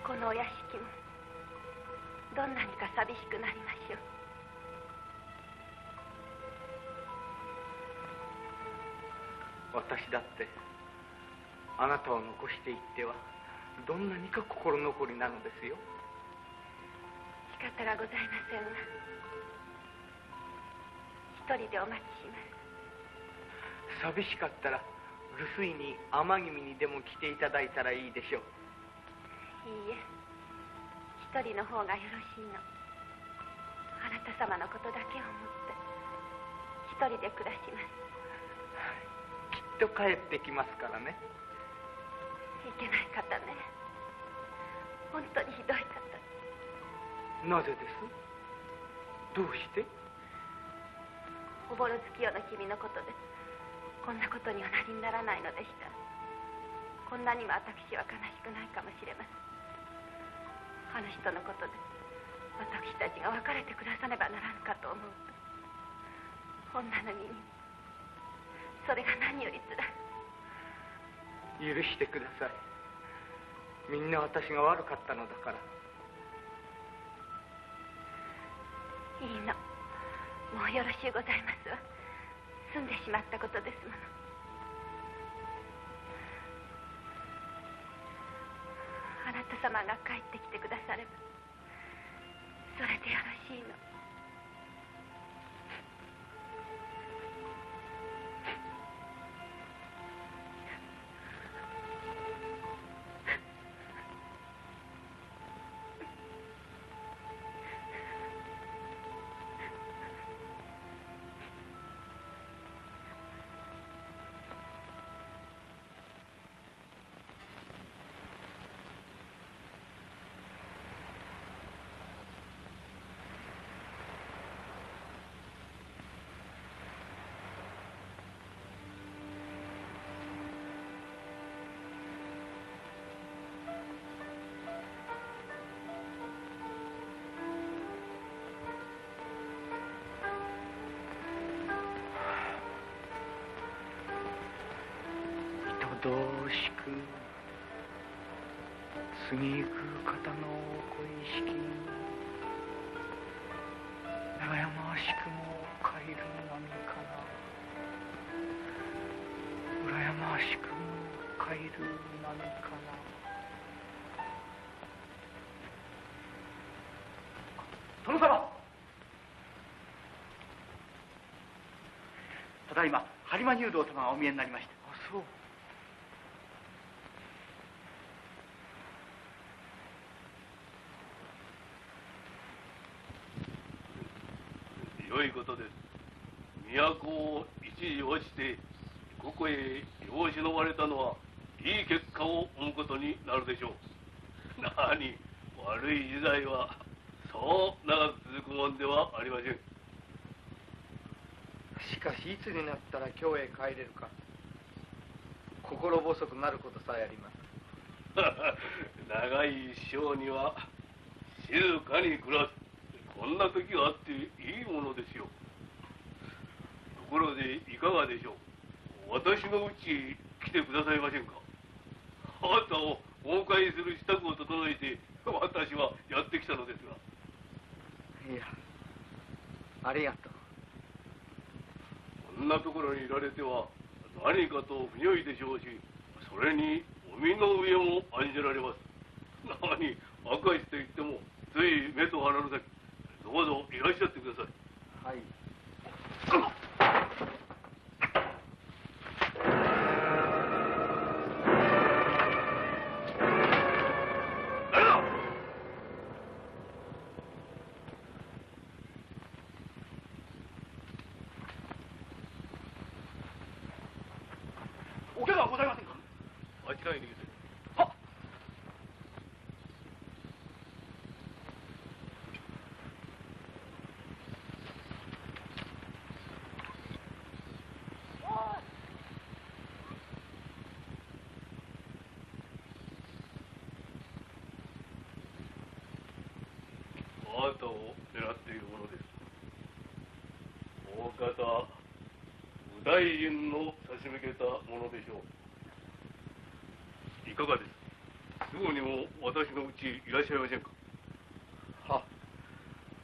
このお屋敷もどんなにか寂しくなりましょう。私だってあなたを残していってはどんなにか心残りなのですよ。仕方がございませんが一人でお待ちします。寂しかったら留守居に天君にでも来ていただいたらいいでしょう。いいえ、一人の方がよろしいの。あなた様のことだけを思って一人で暮らします。きっと帰ってきますからね。いけない方ね。本当にひどい方。なぜです？どうして？おぼろ月夜の君のことでこんなことにはなりにならないのでした。こんなにも私は悲しくないかもしれません。あの人のことで私たちが別れて暮らさねばならんかと思うと、女の身にそれが何よりつらい。許してください。みんな私が悪かったのだから。いいの、もうよろしゅうございますわ。済んでしまったことですもの。あなた様が帰ってきてくださればそれでよろしいの。どうしく次行く方のご意識羨ましくも帰る波かな。羨ましくも帰る波かな。殿様、ただいま播磨入道様がお見えになりました。あ、そう。良いことです。都を一時落ちてここへ世を忍ばれたのはいい結果を生むことになるでしょう。何、悪い時代はそう長く続くもんではありません。しかしいつになったら京へ帰れるか心細くなることさえあります。長い生には静かに暮らす、こんな時があっていいものですよ。ところでいかがでしょう。私のうちへ来てくださいませんか。あなたをお迎えする支度を整えて私はやってきたのですが。いや、ありがとう。こんなところにいられては何かと不如意でしょうし、それにお身の上も案じられます。何、赤石と言ってもつい目と鼻の先。どうぞいらっしゃってください。はい。お怪我はございませんか。あちらへ逃げて。はっ。なたを狙っているものです。大方右大臣の差し向けたものでしょう。いかがです？すぐにも私のうちいらっしゃいませんか？は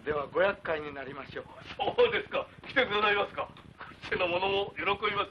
ではご厄介になりましょう。そうですか。来てくださいますか。口の者も喜びます。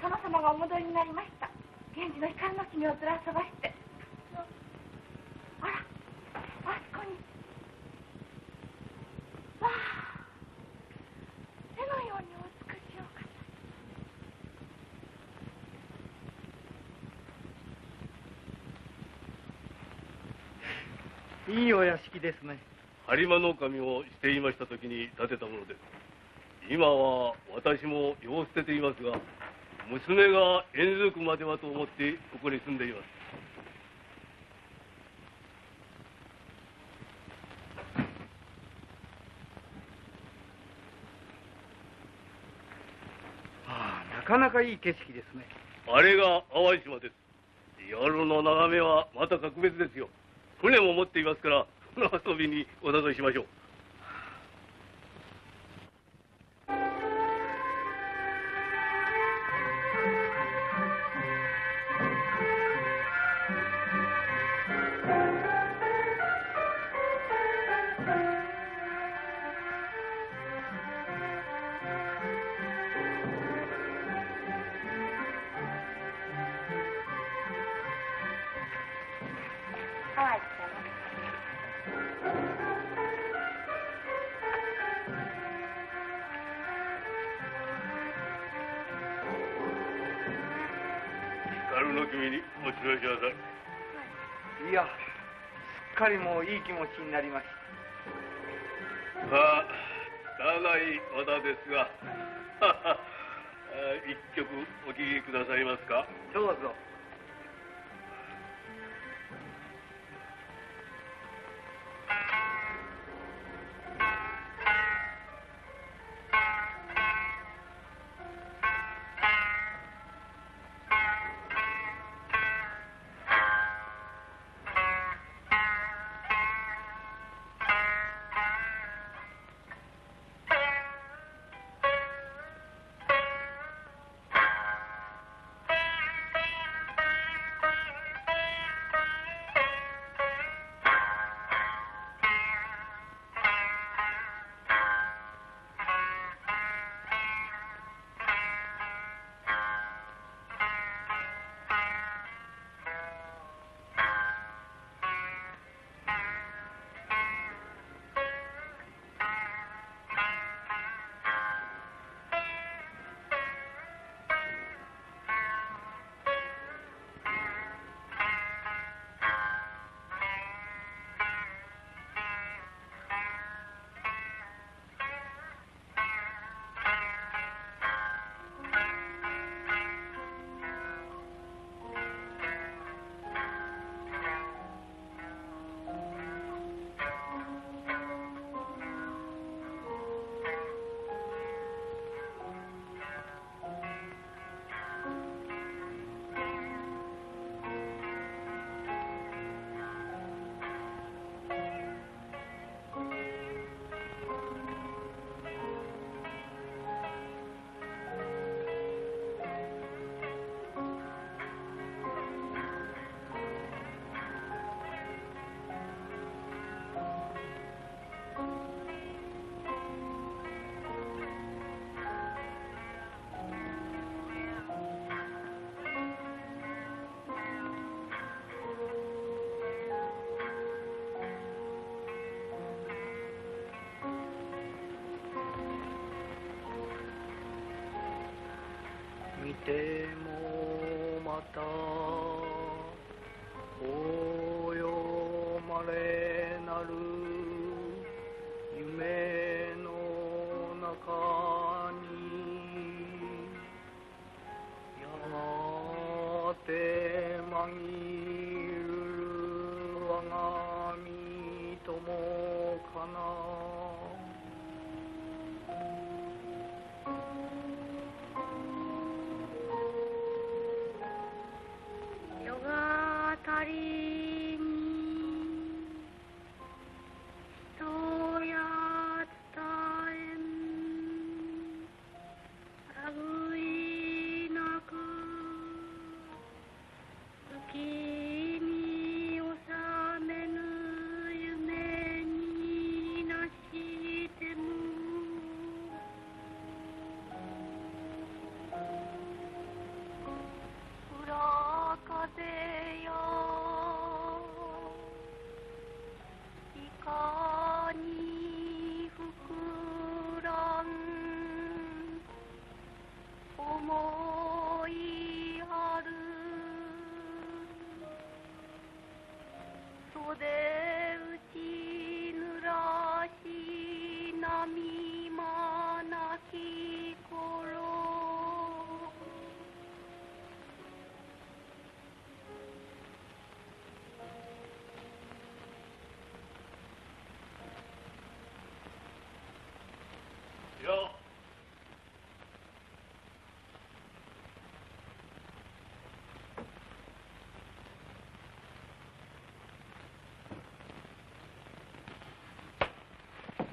殿様がお戻りになりました。源氏の光の君をずらさばして。あら、あそこに。わあ、絵のようにお美しいお方。いいお屋敷ですね。播磨守をしていました時に建てたものです。今は私も世を捨てていますが、娘が縁づくまではと思ってここに住んでいます。ああ、なかなかいい景色ですね。あれが淡島です。夜の眺めはまた格別ですよ。船も持っていますから、この遊びにお誘いしましょう。光の君にお連れしなさい。いや、すっかりもういい気持ちになりました。さあ、拙い技ですが一曲お聴きくださいますか。どうぞ。てもまたおよまれなる夢の中にやがてまぎる我が身ともかな。たりに人や伝えんあぐいなく月に収めぬ夢になしても裏風よいかに膨らん思いある袖打ち濡らし波間なき頃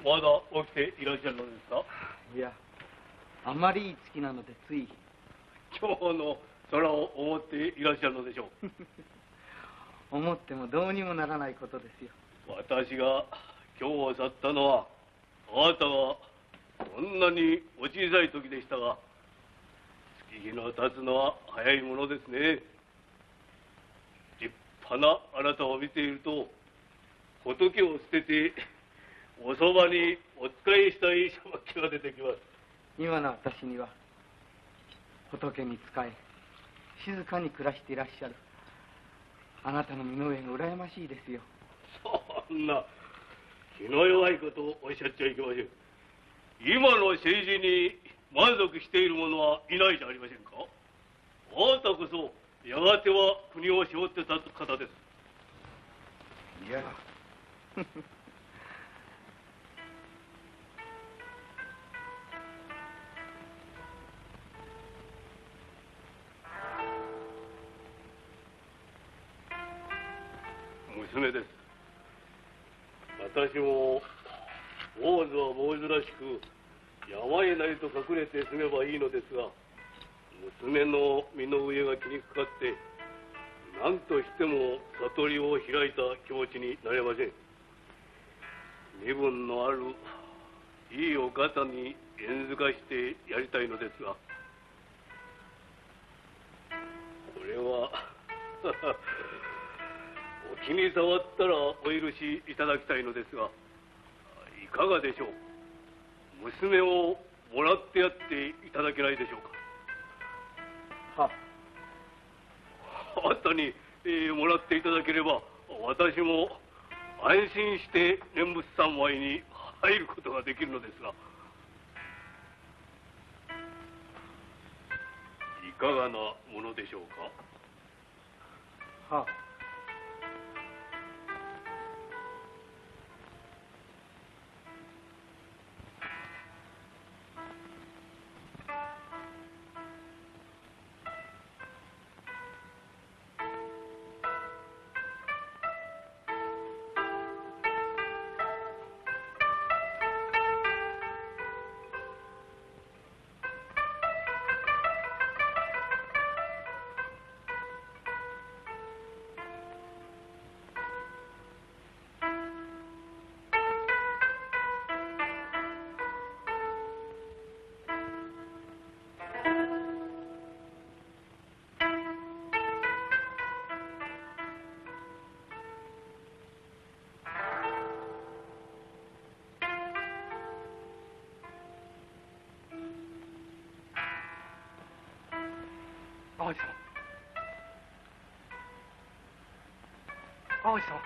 まだ起きていらっしゃるのですか？いや、あまりいい月なのでつい。今日の空を思っていらっしゃるのでしょう。思ってもどうにもならないことですよ。私が今日を去ったのはあなたがこんなにお小さい時でしたが、月日の経つのは早いものですね。立派なあなたを見ていると仏を捨てておそばにお仕えしたいしゃ気が出てきます。今の私には仏に仕え静かに暮らしていらっしゃるあなたの身の上が羨ましいですよ。そんな気の弱いことをおっしゃっちゃいけません。今の政治に満足している者はいないじゃありませんか。あなたこそやがては国を背負って立つ方です。いや娘です。私も坊主は坊主らしく山へなりと隠れて住めばいいのですが、娘の身の上が気にかかって何としても悟りを開いた気持ちになれません。身分のあるいいお方に縁づかしてやりたいのですが、これはお気に障ったらお許しいただきたいのですが、いかがでしょう。娘をもらってやっていただけないでしょうか。はあなたに、もらっていただければ私も安心して念仏三昧に入ることができるのですが、いかがなものでしょうか。は王子様。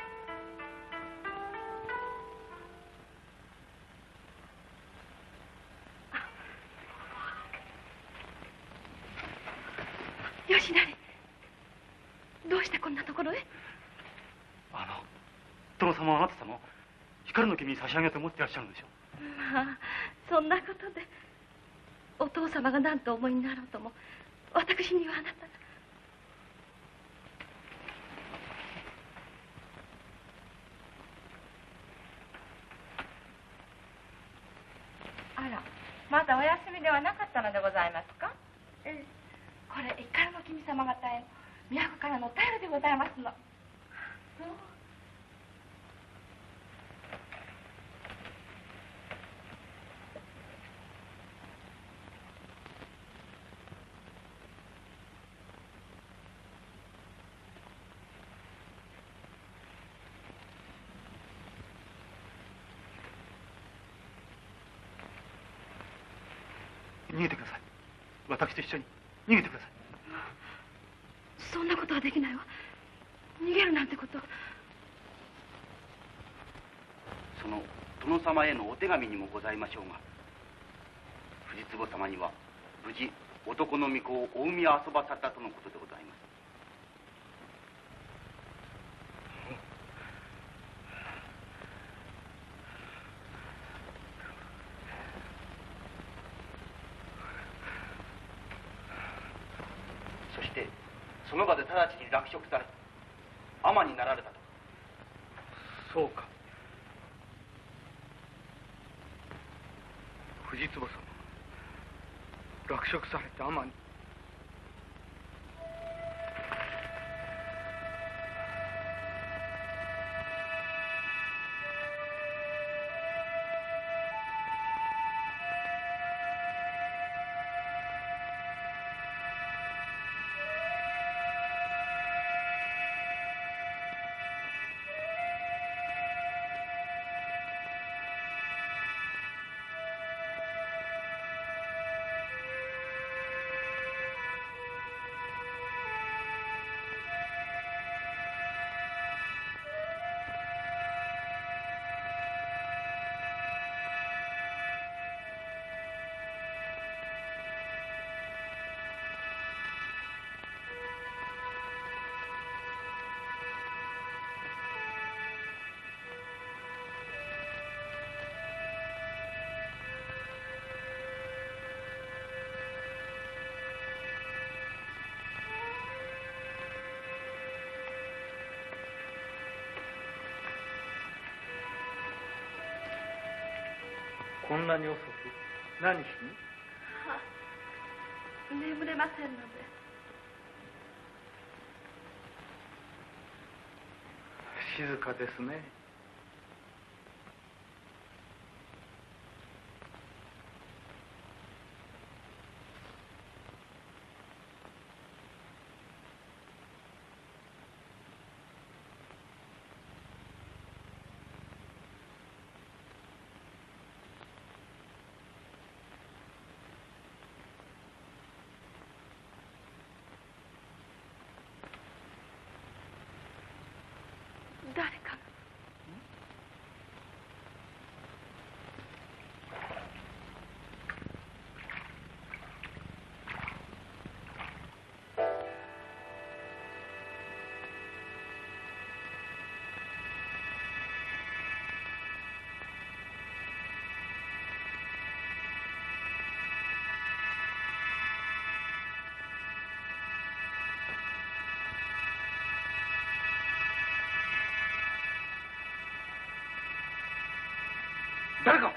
吉成、どうしてこんなところへ？殿様はあなた様を光の君に差し上げて持っていらっしゃるんでしょう。まあ、そんなことでお父様が何とお思いになろうとも私にはあなたが。あら、まだお休みではなかったのでございますか？ええ、これ光の君様方へ都からの便りでございますの。そう。逃げてください。私と一緒に逃げてください。そんなことはできないわ。逃げるなんてこと。その殿様へのお手紙にもございましょうが、藤壺様には無事男の巫女をお海へ遊ばされたとのことでございます。そしてその場で直ちに落色され尼になられたと。そうか。藤壺様、落色されて尼に。こんなに遅く何しに？眠れませんので。静かですね。誰か。誰か。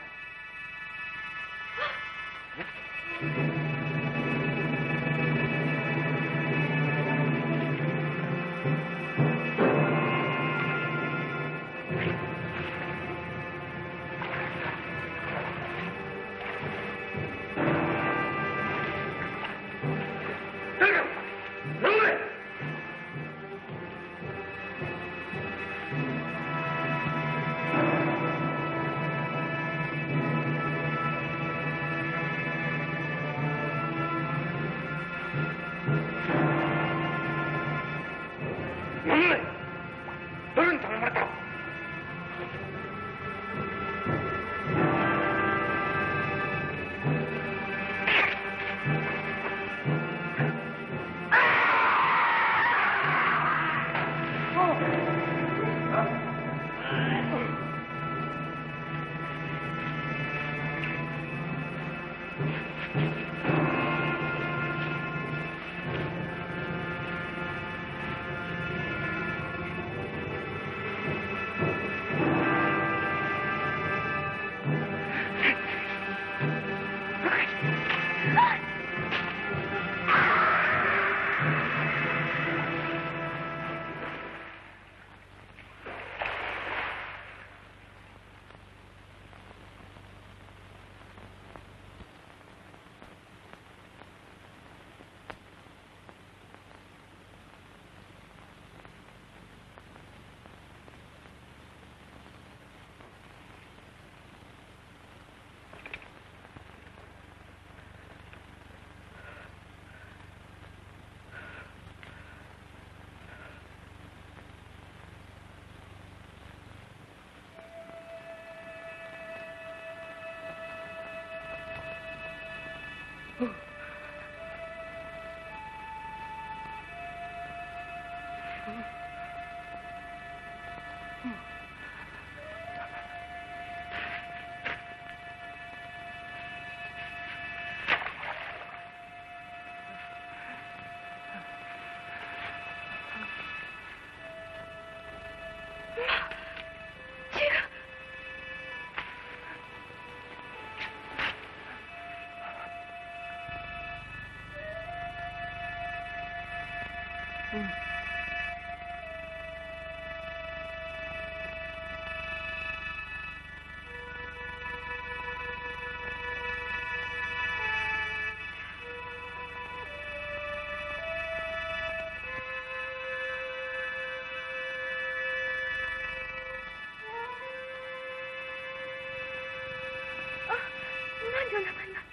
何をなさいます。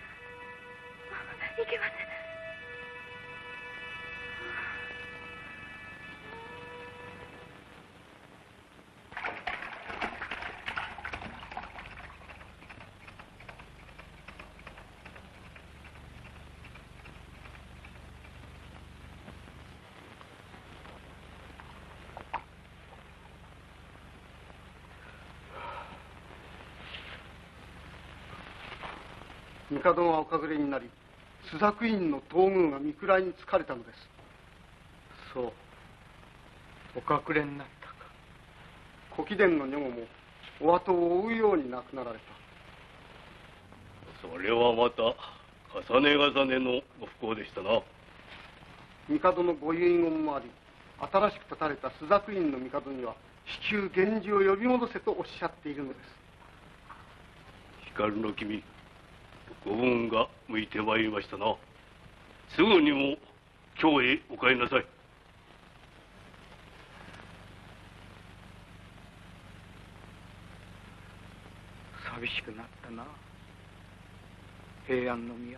いけません。帝がお隠れになり、朱雀院の東宮が見喰らいに疲れたのです。そう、お隠れになったか。古貴殿の女房もお後を追うように亡くなられた。それはまた重ね重ねのご不幸でしたな。帝のご遺言もあり、新しく建たれた朱雀院の帝には至急源氏を呼び戻せとおっしゃっているのです。光の君、ご分が向いてまいりましたな。すぐにも京へお帰りなさい。寂しくなったな、平安の都。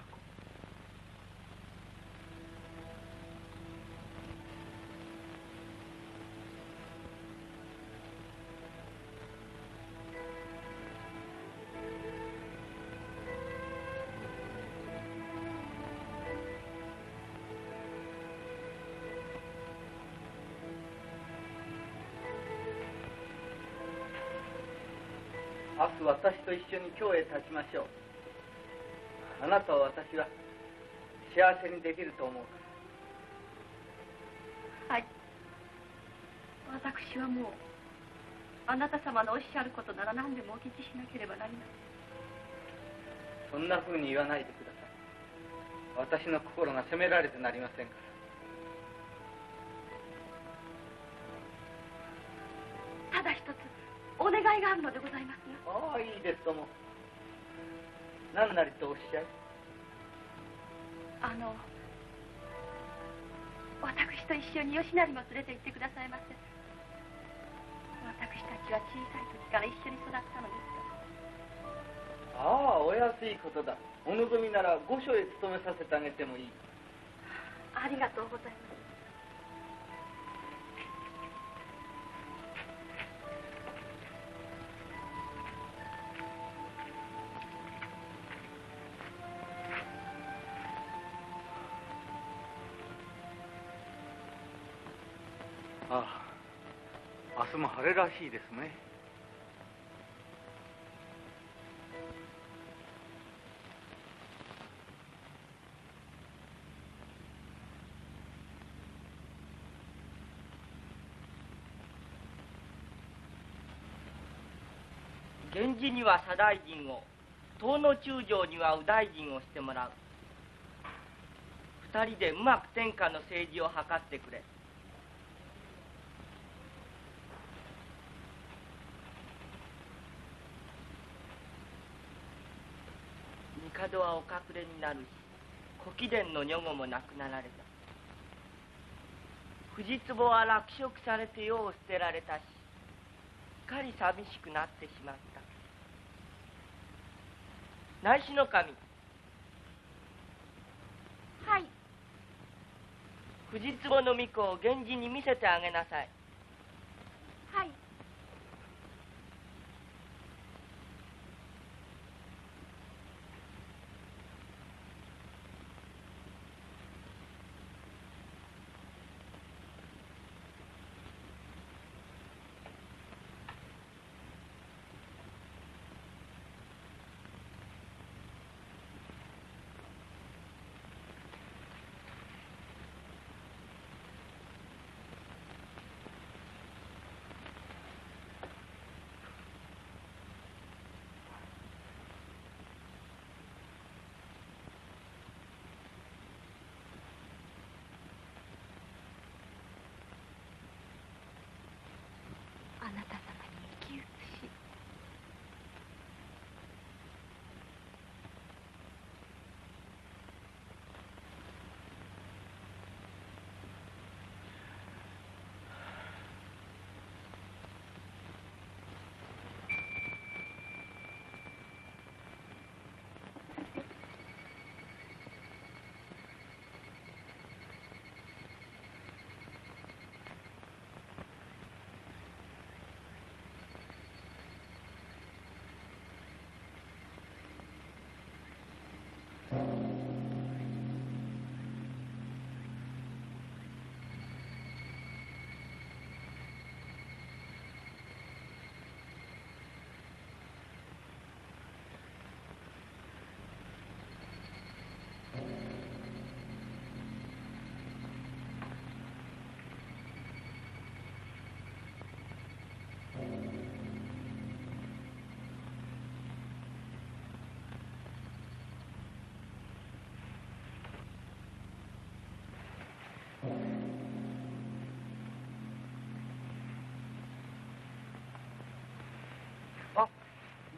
明日私と一緒に京へ立ちましょう。あなたは私は幸せにできると思うから。はい、私はもうあなた様のおっしゃることなら何でもお聞きしなければなりません。そんなふうに言わないでください。私の心が責められてなりませんから。ただ一つお願いがあるのでございますが。ああ、いいですとも。何なりとおっしゃい。私と一緒に吉成も連れて行ってくださいませ。私たちは小さい時から一緒に育ったのですから。ああ、お安いことだ。お望みなら御所へ勤めさせてあげてもいい。ありがとうございます。ああ、明日も晴れらしいですね。源氏には左大臣を、東の中将には右大臣をしてもらう。二人でうまく天下の政治を図ってくれ。帝はお隠れになるし、古貴殿の女御も亡くなられた。藤壺は落食されて世を捨てられたし、すっかり寂しくなってしまった。内侍の神。はい。藤壺の巫女を源氏に見せてあげなさい。はい。あなた様に生き写し。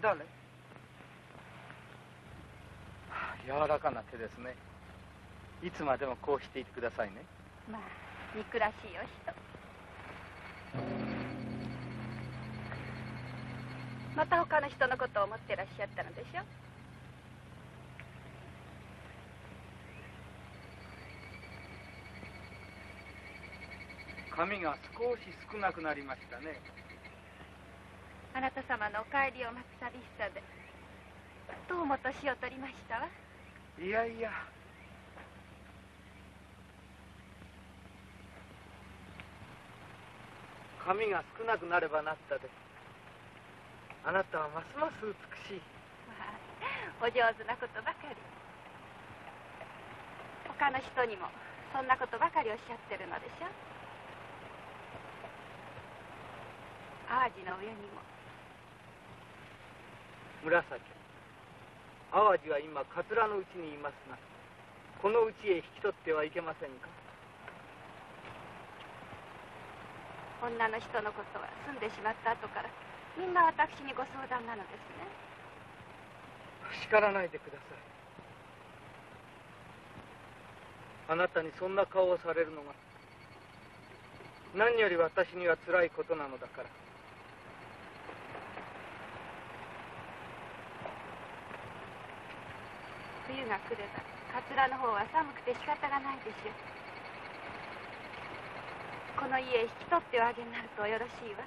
誰？柔らかな手ですね。いつまでもこうしていてくださいね。まあ憎らしいお人。また他の人のことを思ってらっしゃったのでしょ。髪が少し少なくなりましたね。あなた様のお帰りを待つ寂しさでどうも年を取りましたわ。いやいや、髪が少なくなればなったであなたはますます美しい。まあお上手なことばかり。他の人にもそんなことばかりおっしゃってるのでしょ。淡路の上にも。紫、淡路は今桂のうちにいますが、このうちへ引き取ってはいけませんか？女の人のことは済んでしまった後からみんな私にご相談なのですね。叱らないでください。あなたにそんな顔をされるのが何より私には辛いことなのだから。冬が来れば桂の方は寒くて仕方がないでしょう。この家へ引き取っておあげになるとよろしいわ。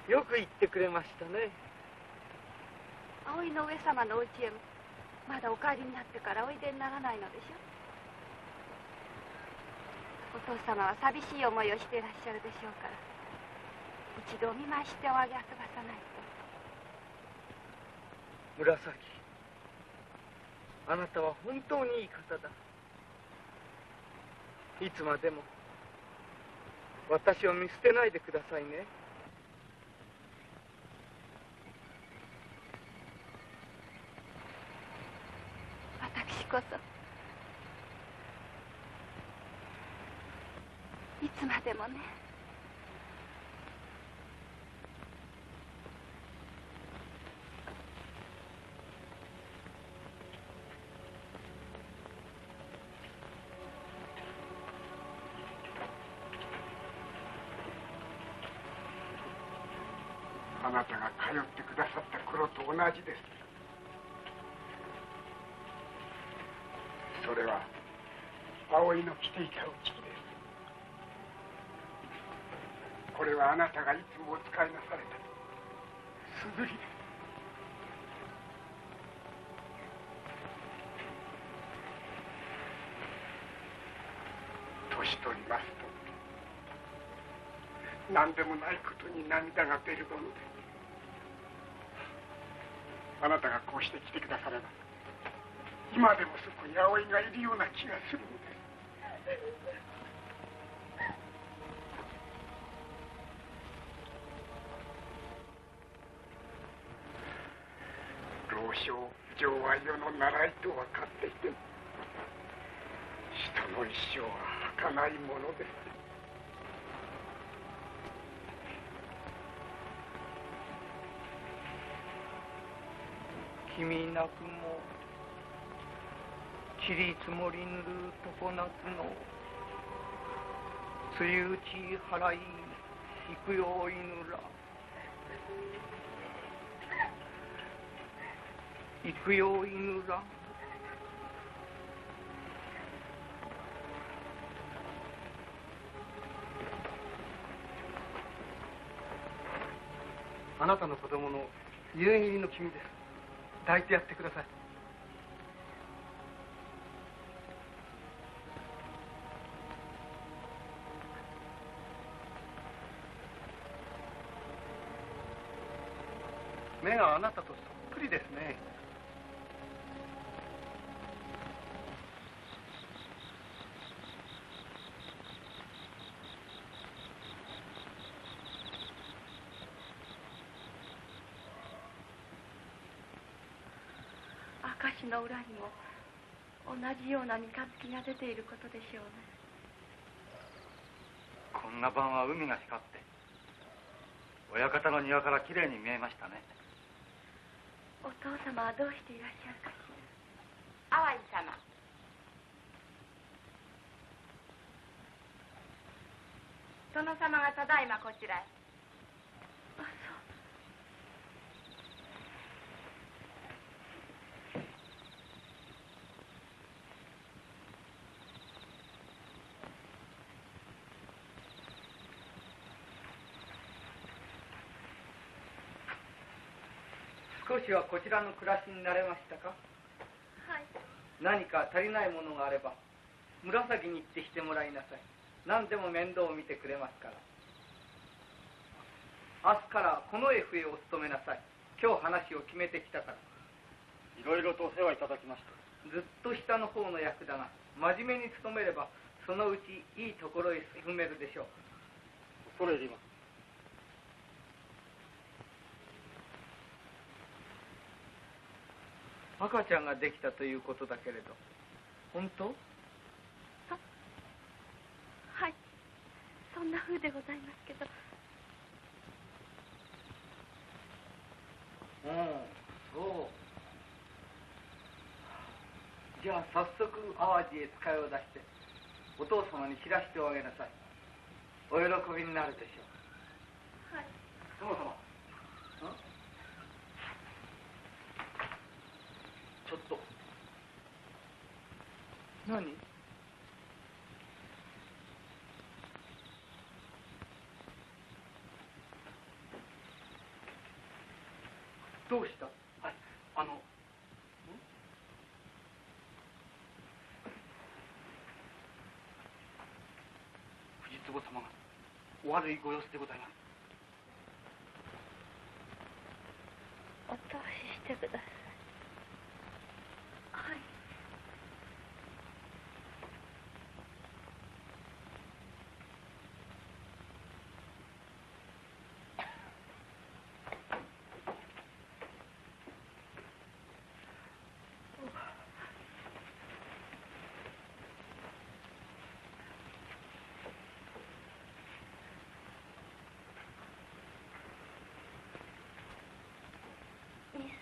よく言ってくれましたね。葵の上様のお家へもまだお帰りになってからおいでにならないのでしょ。お父様は寂しい思いをしていらっしゃるでしょうから、一度お見舞いしておあげ遊ばさないと。紫、あなたは本当にいい方だ。いつまでも私を見捨てないでくださいね。こそいつまでもね。あなたが通ってくださった頃と同じです。それは葵の着ていたお着です。これはあなたがいつもお使いなされたすずりです。年取りますと何でもないことに涙が出るものです。あなたがこうして来てくだされば今でもそこに葵がいるような気がするのです。老少不情は世の習いと分かっていても人の一生は儚いものです。君なくも塵積もりぬる常夏の梅雨打ち払い幾よ犬ら幾よ犬らあなたの子供の夕霧の君です。抱いてやってください。目があなたとそっくりですね。明石の裏にも同じような三日月が出ていることでしょうね。こんな晩は海が光って親方の庭からきれいに見えましたね。お父様はどうしていらっしゃるかしら。淡路様。殿様がただいまこちらへ。あ、そう。少しはこちらの暮らしに慣れましたか？はい。何か足りないものがあれば紫に行ってしてもらいなさい。何でも面倒を見てくれますから。明日からこの絵笛を務めなさい。今日話を決めてきたから。いろいろとお世話いただきました。ずっと下の方の役だが真面目に勤めればそのうちいいところへ進めるでしょう。恐れ入ります。赤ちゃんができたということだけれど本当？はい、そんな風でございますけど。そう。じゃあ早速淡路へ使いを出してお父様に知らせておあげなさい。お喜びになるでしょう。はい。殿様。ちょっと。何？どうした？はい、藤壺様がお悪いご様子でございます。お通ししてください。はい。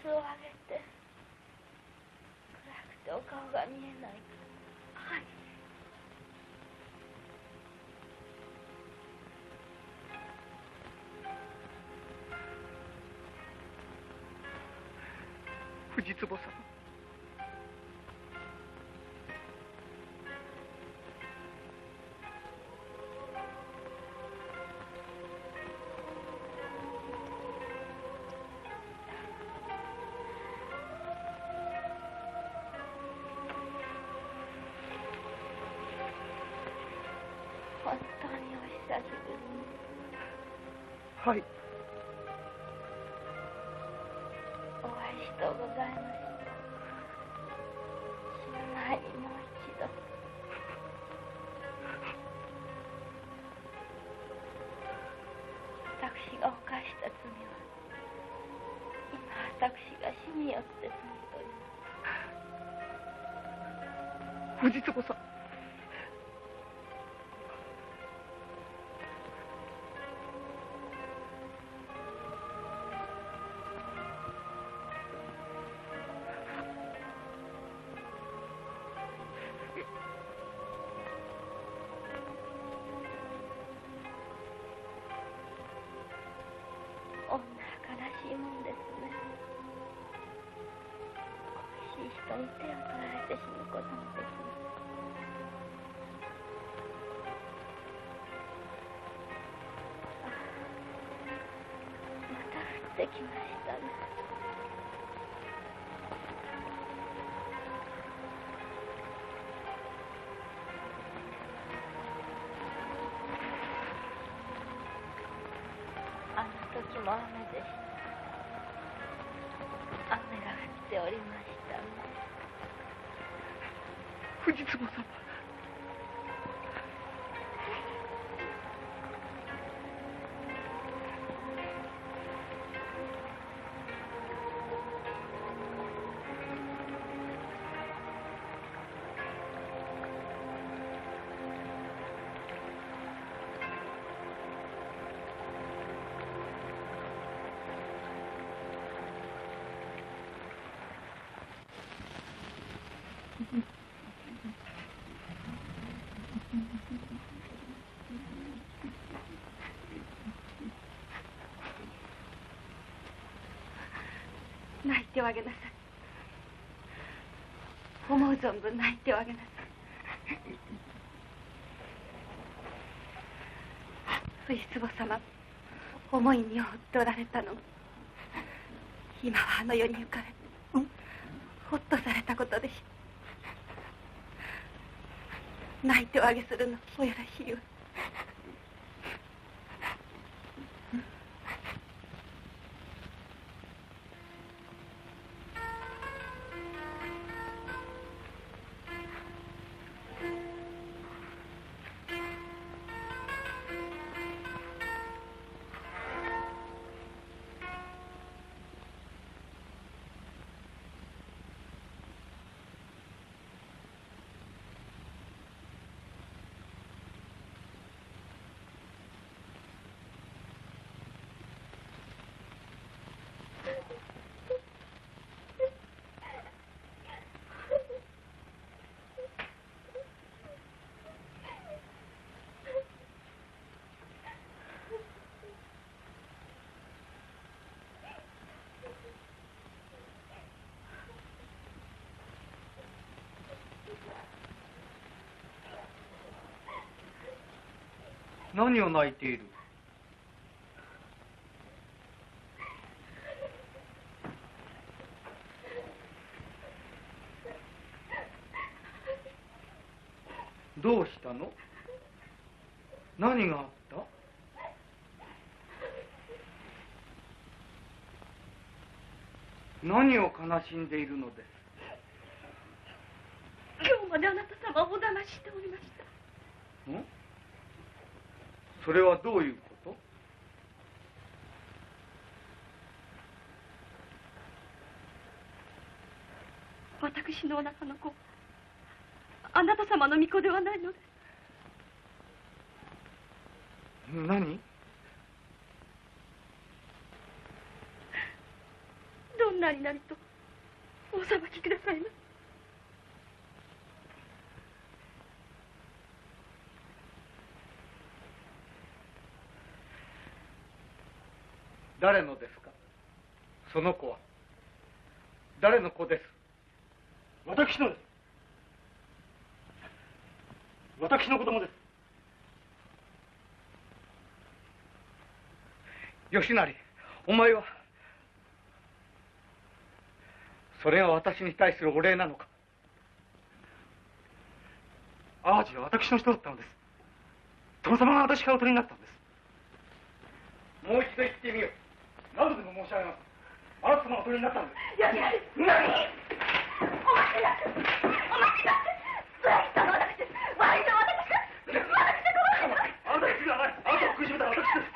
スを上げて暗くてお顔が見えない。はい。藤壺様、本当にお久しぶり。はい。お会いしとうございました。死ぬ前にもう一度。私が犯した罪は今私が死によって済むという。藤壺さん、女は悲しいもんですね。恋しい人に手を取られて死ぬこともできます。また降ってきましたね。あの時も雨でした。雨が降っておりましたね。藤壺様、泣いてあげなさい。思う存分泣いてあげなさい。藤壺様、思いに負っておられたのも今はあの世に行かれてほっとされたことでしょう。泣いておあげするのおよろしいわ。何を泣いている？どうしたの？何があった？何を悲しんでいるのです？今日まであなた様をお騙ししておりました。ん？それはどういうこと？私のお腹の子、あなた様の御子ではないのです。何？どん何々とお裁きくださいませ。誰のですか？その子は誰の子です？私のです。私の子供です。吉成、お前はそれが私に対するお礼なのか？淡路は私の人だったのです。殿様が私からお取りになったんです。もう一度言ってみよう。何度でも申し上げます。あなた様がお取りになったんです。やりやり。何？お待ちなさい。お待ちなさい。それは人の私です。割と私です。あなたが来るならない。あなたを苦しめたら私です。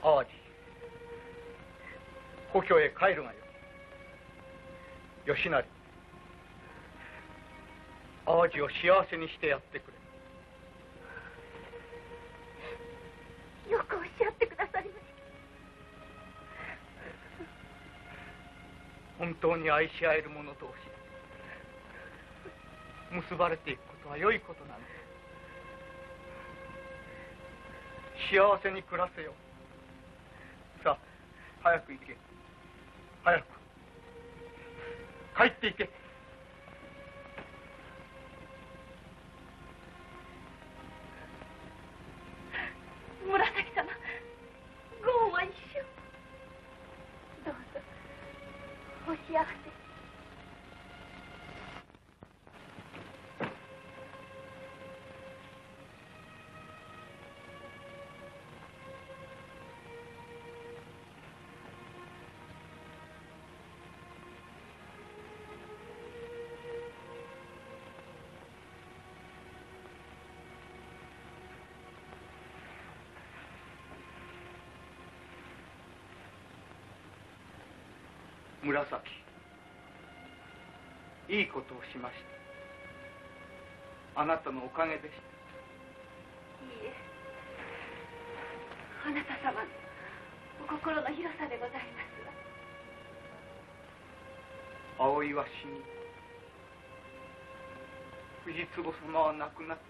淡路、故郷へ帰るがよい。吉成、淡路を幸せにしてやってくれ。よくおっしゃってくださいまし。本当に愛し合える者同士結ばれていくことは良いことなんです。幸せに暮らせよ。さあ、早く行け。早く帰って行け。紫様、ご恩は一生。どうぞお幸せに。紫、いいことをしました。あなたのおかげでした。いいえ、あなた様のお心の広さでございますわ。葵は死に、藤壺様は亡くなった。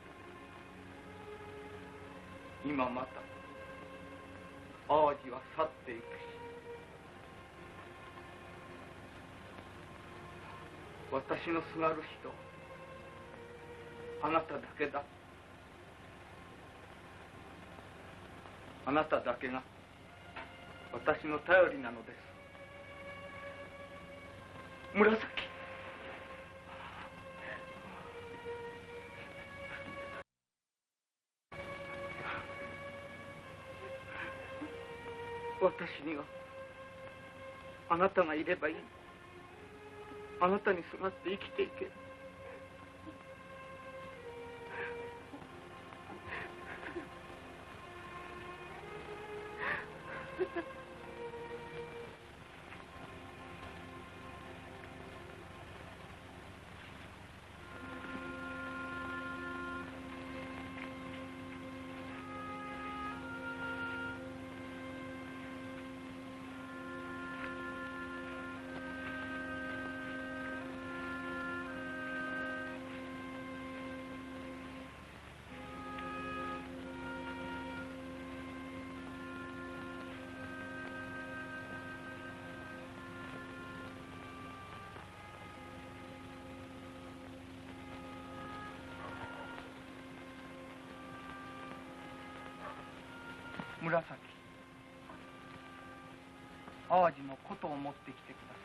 今また淡路は去っていくし、私のすがる人、あなただけだ。あなただけが私の頼りなのです。紫、私にはあなたがいればいい。あなたにすがって生きていける。紫淡路の琴を持ってきてください。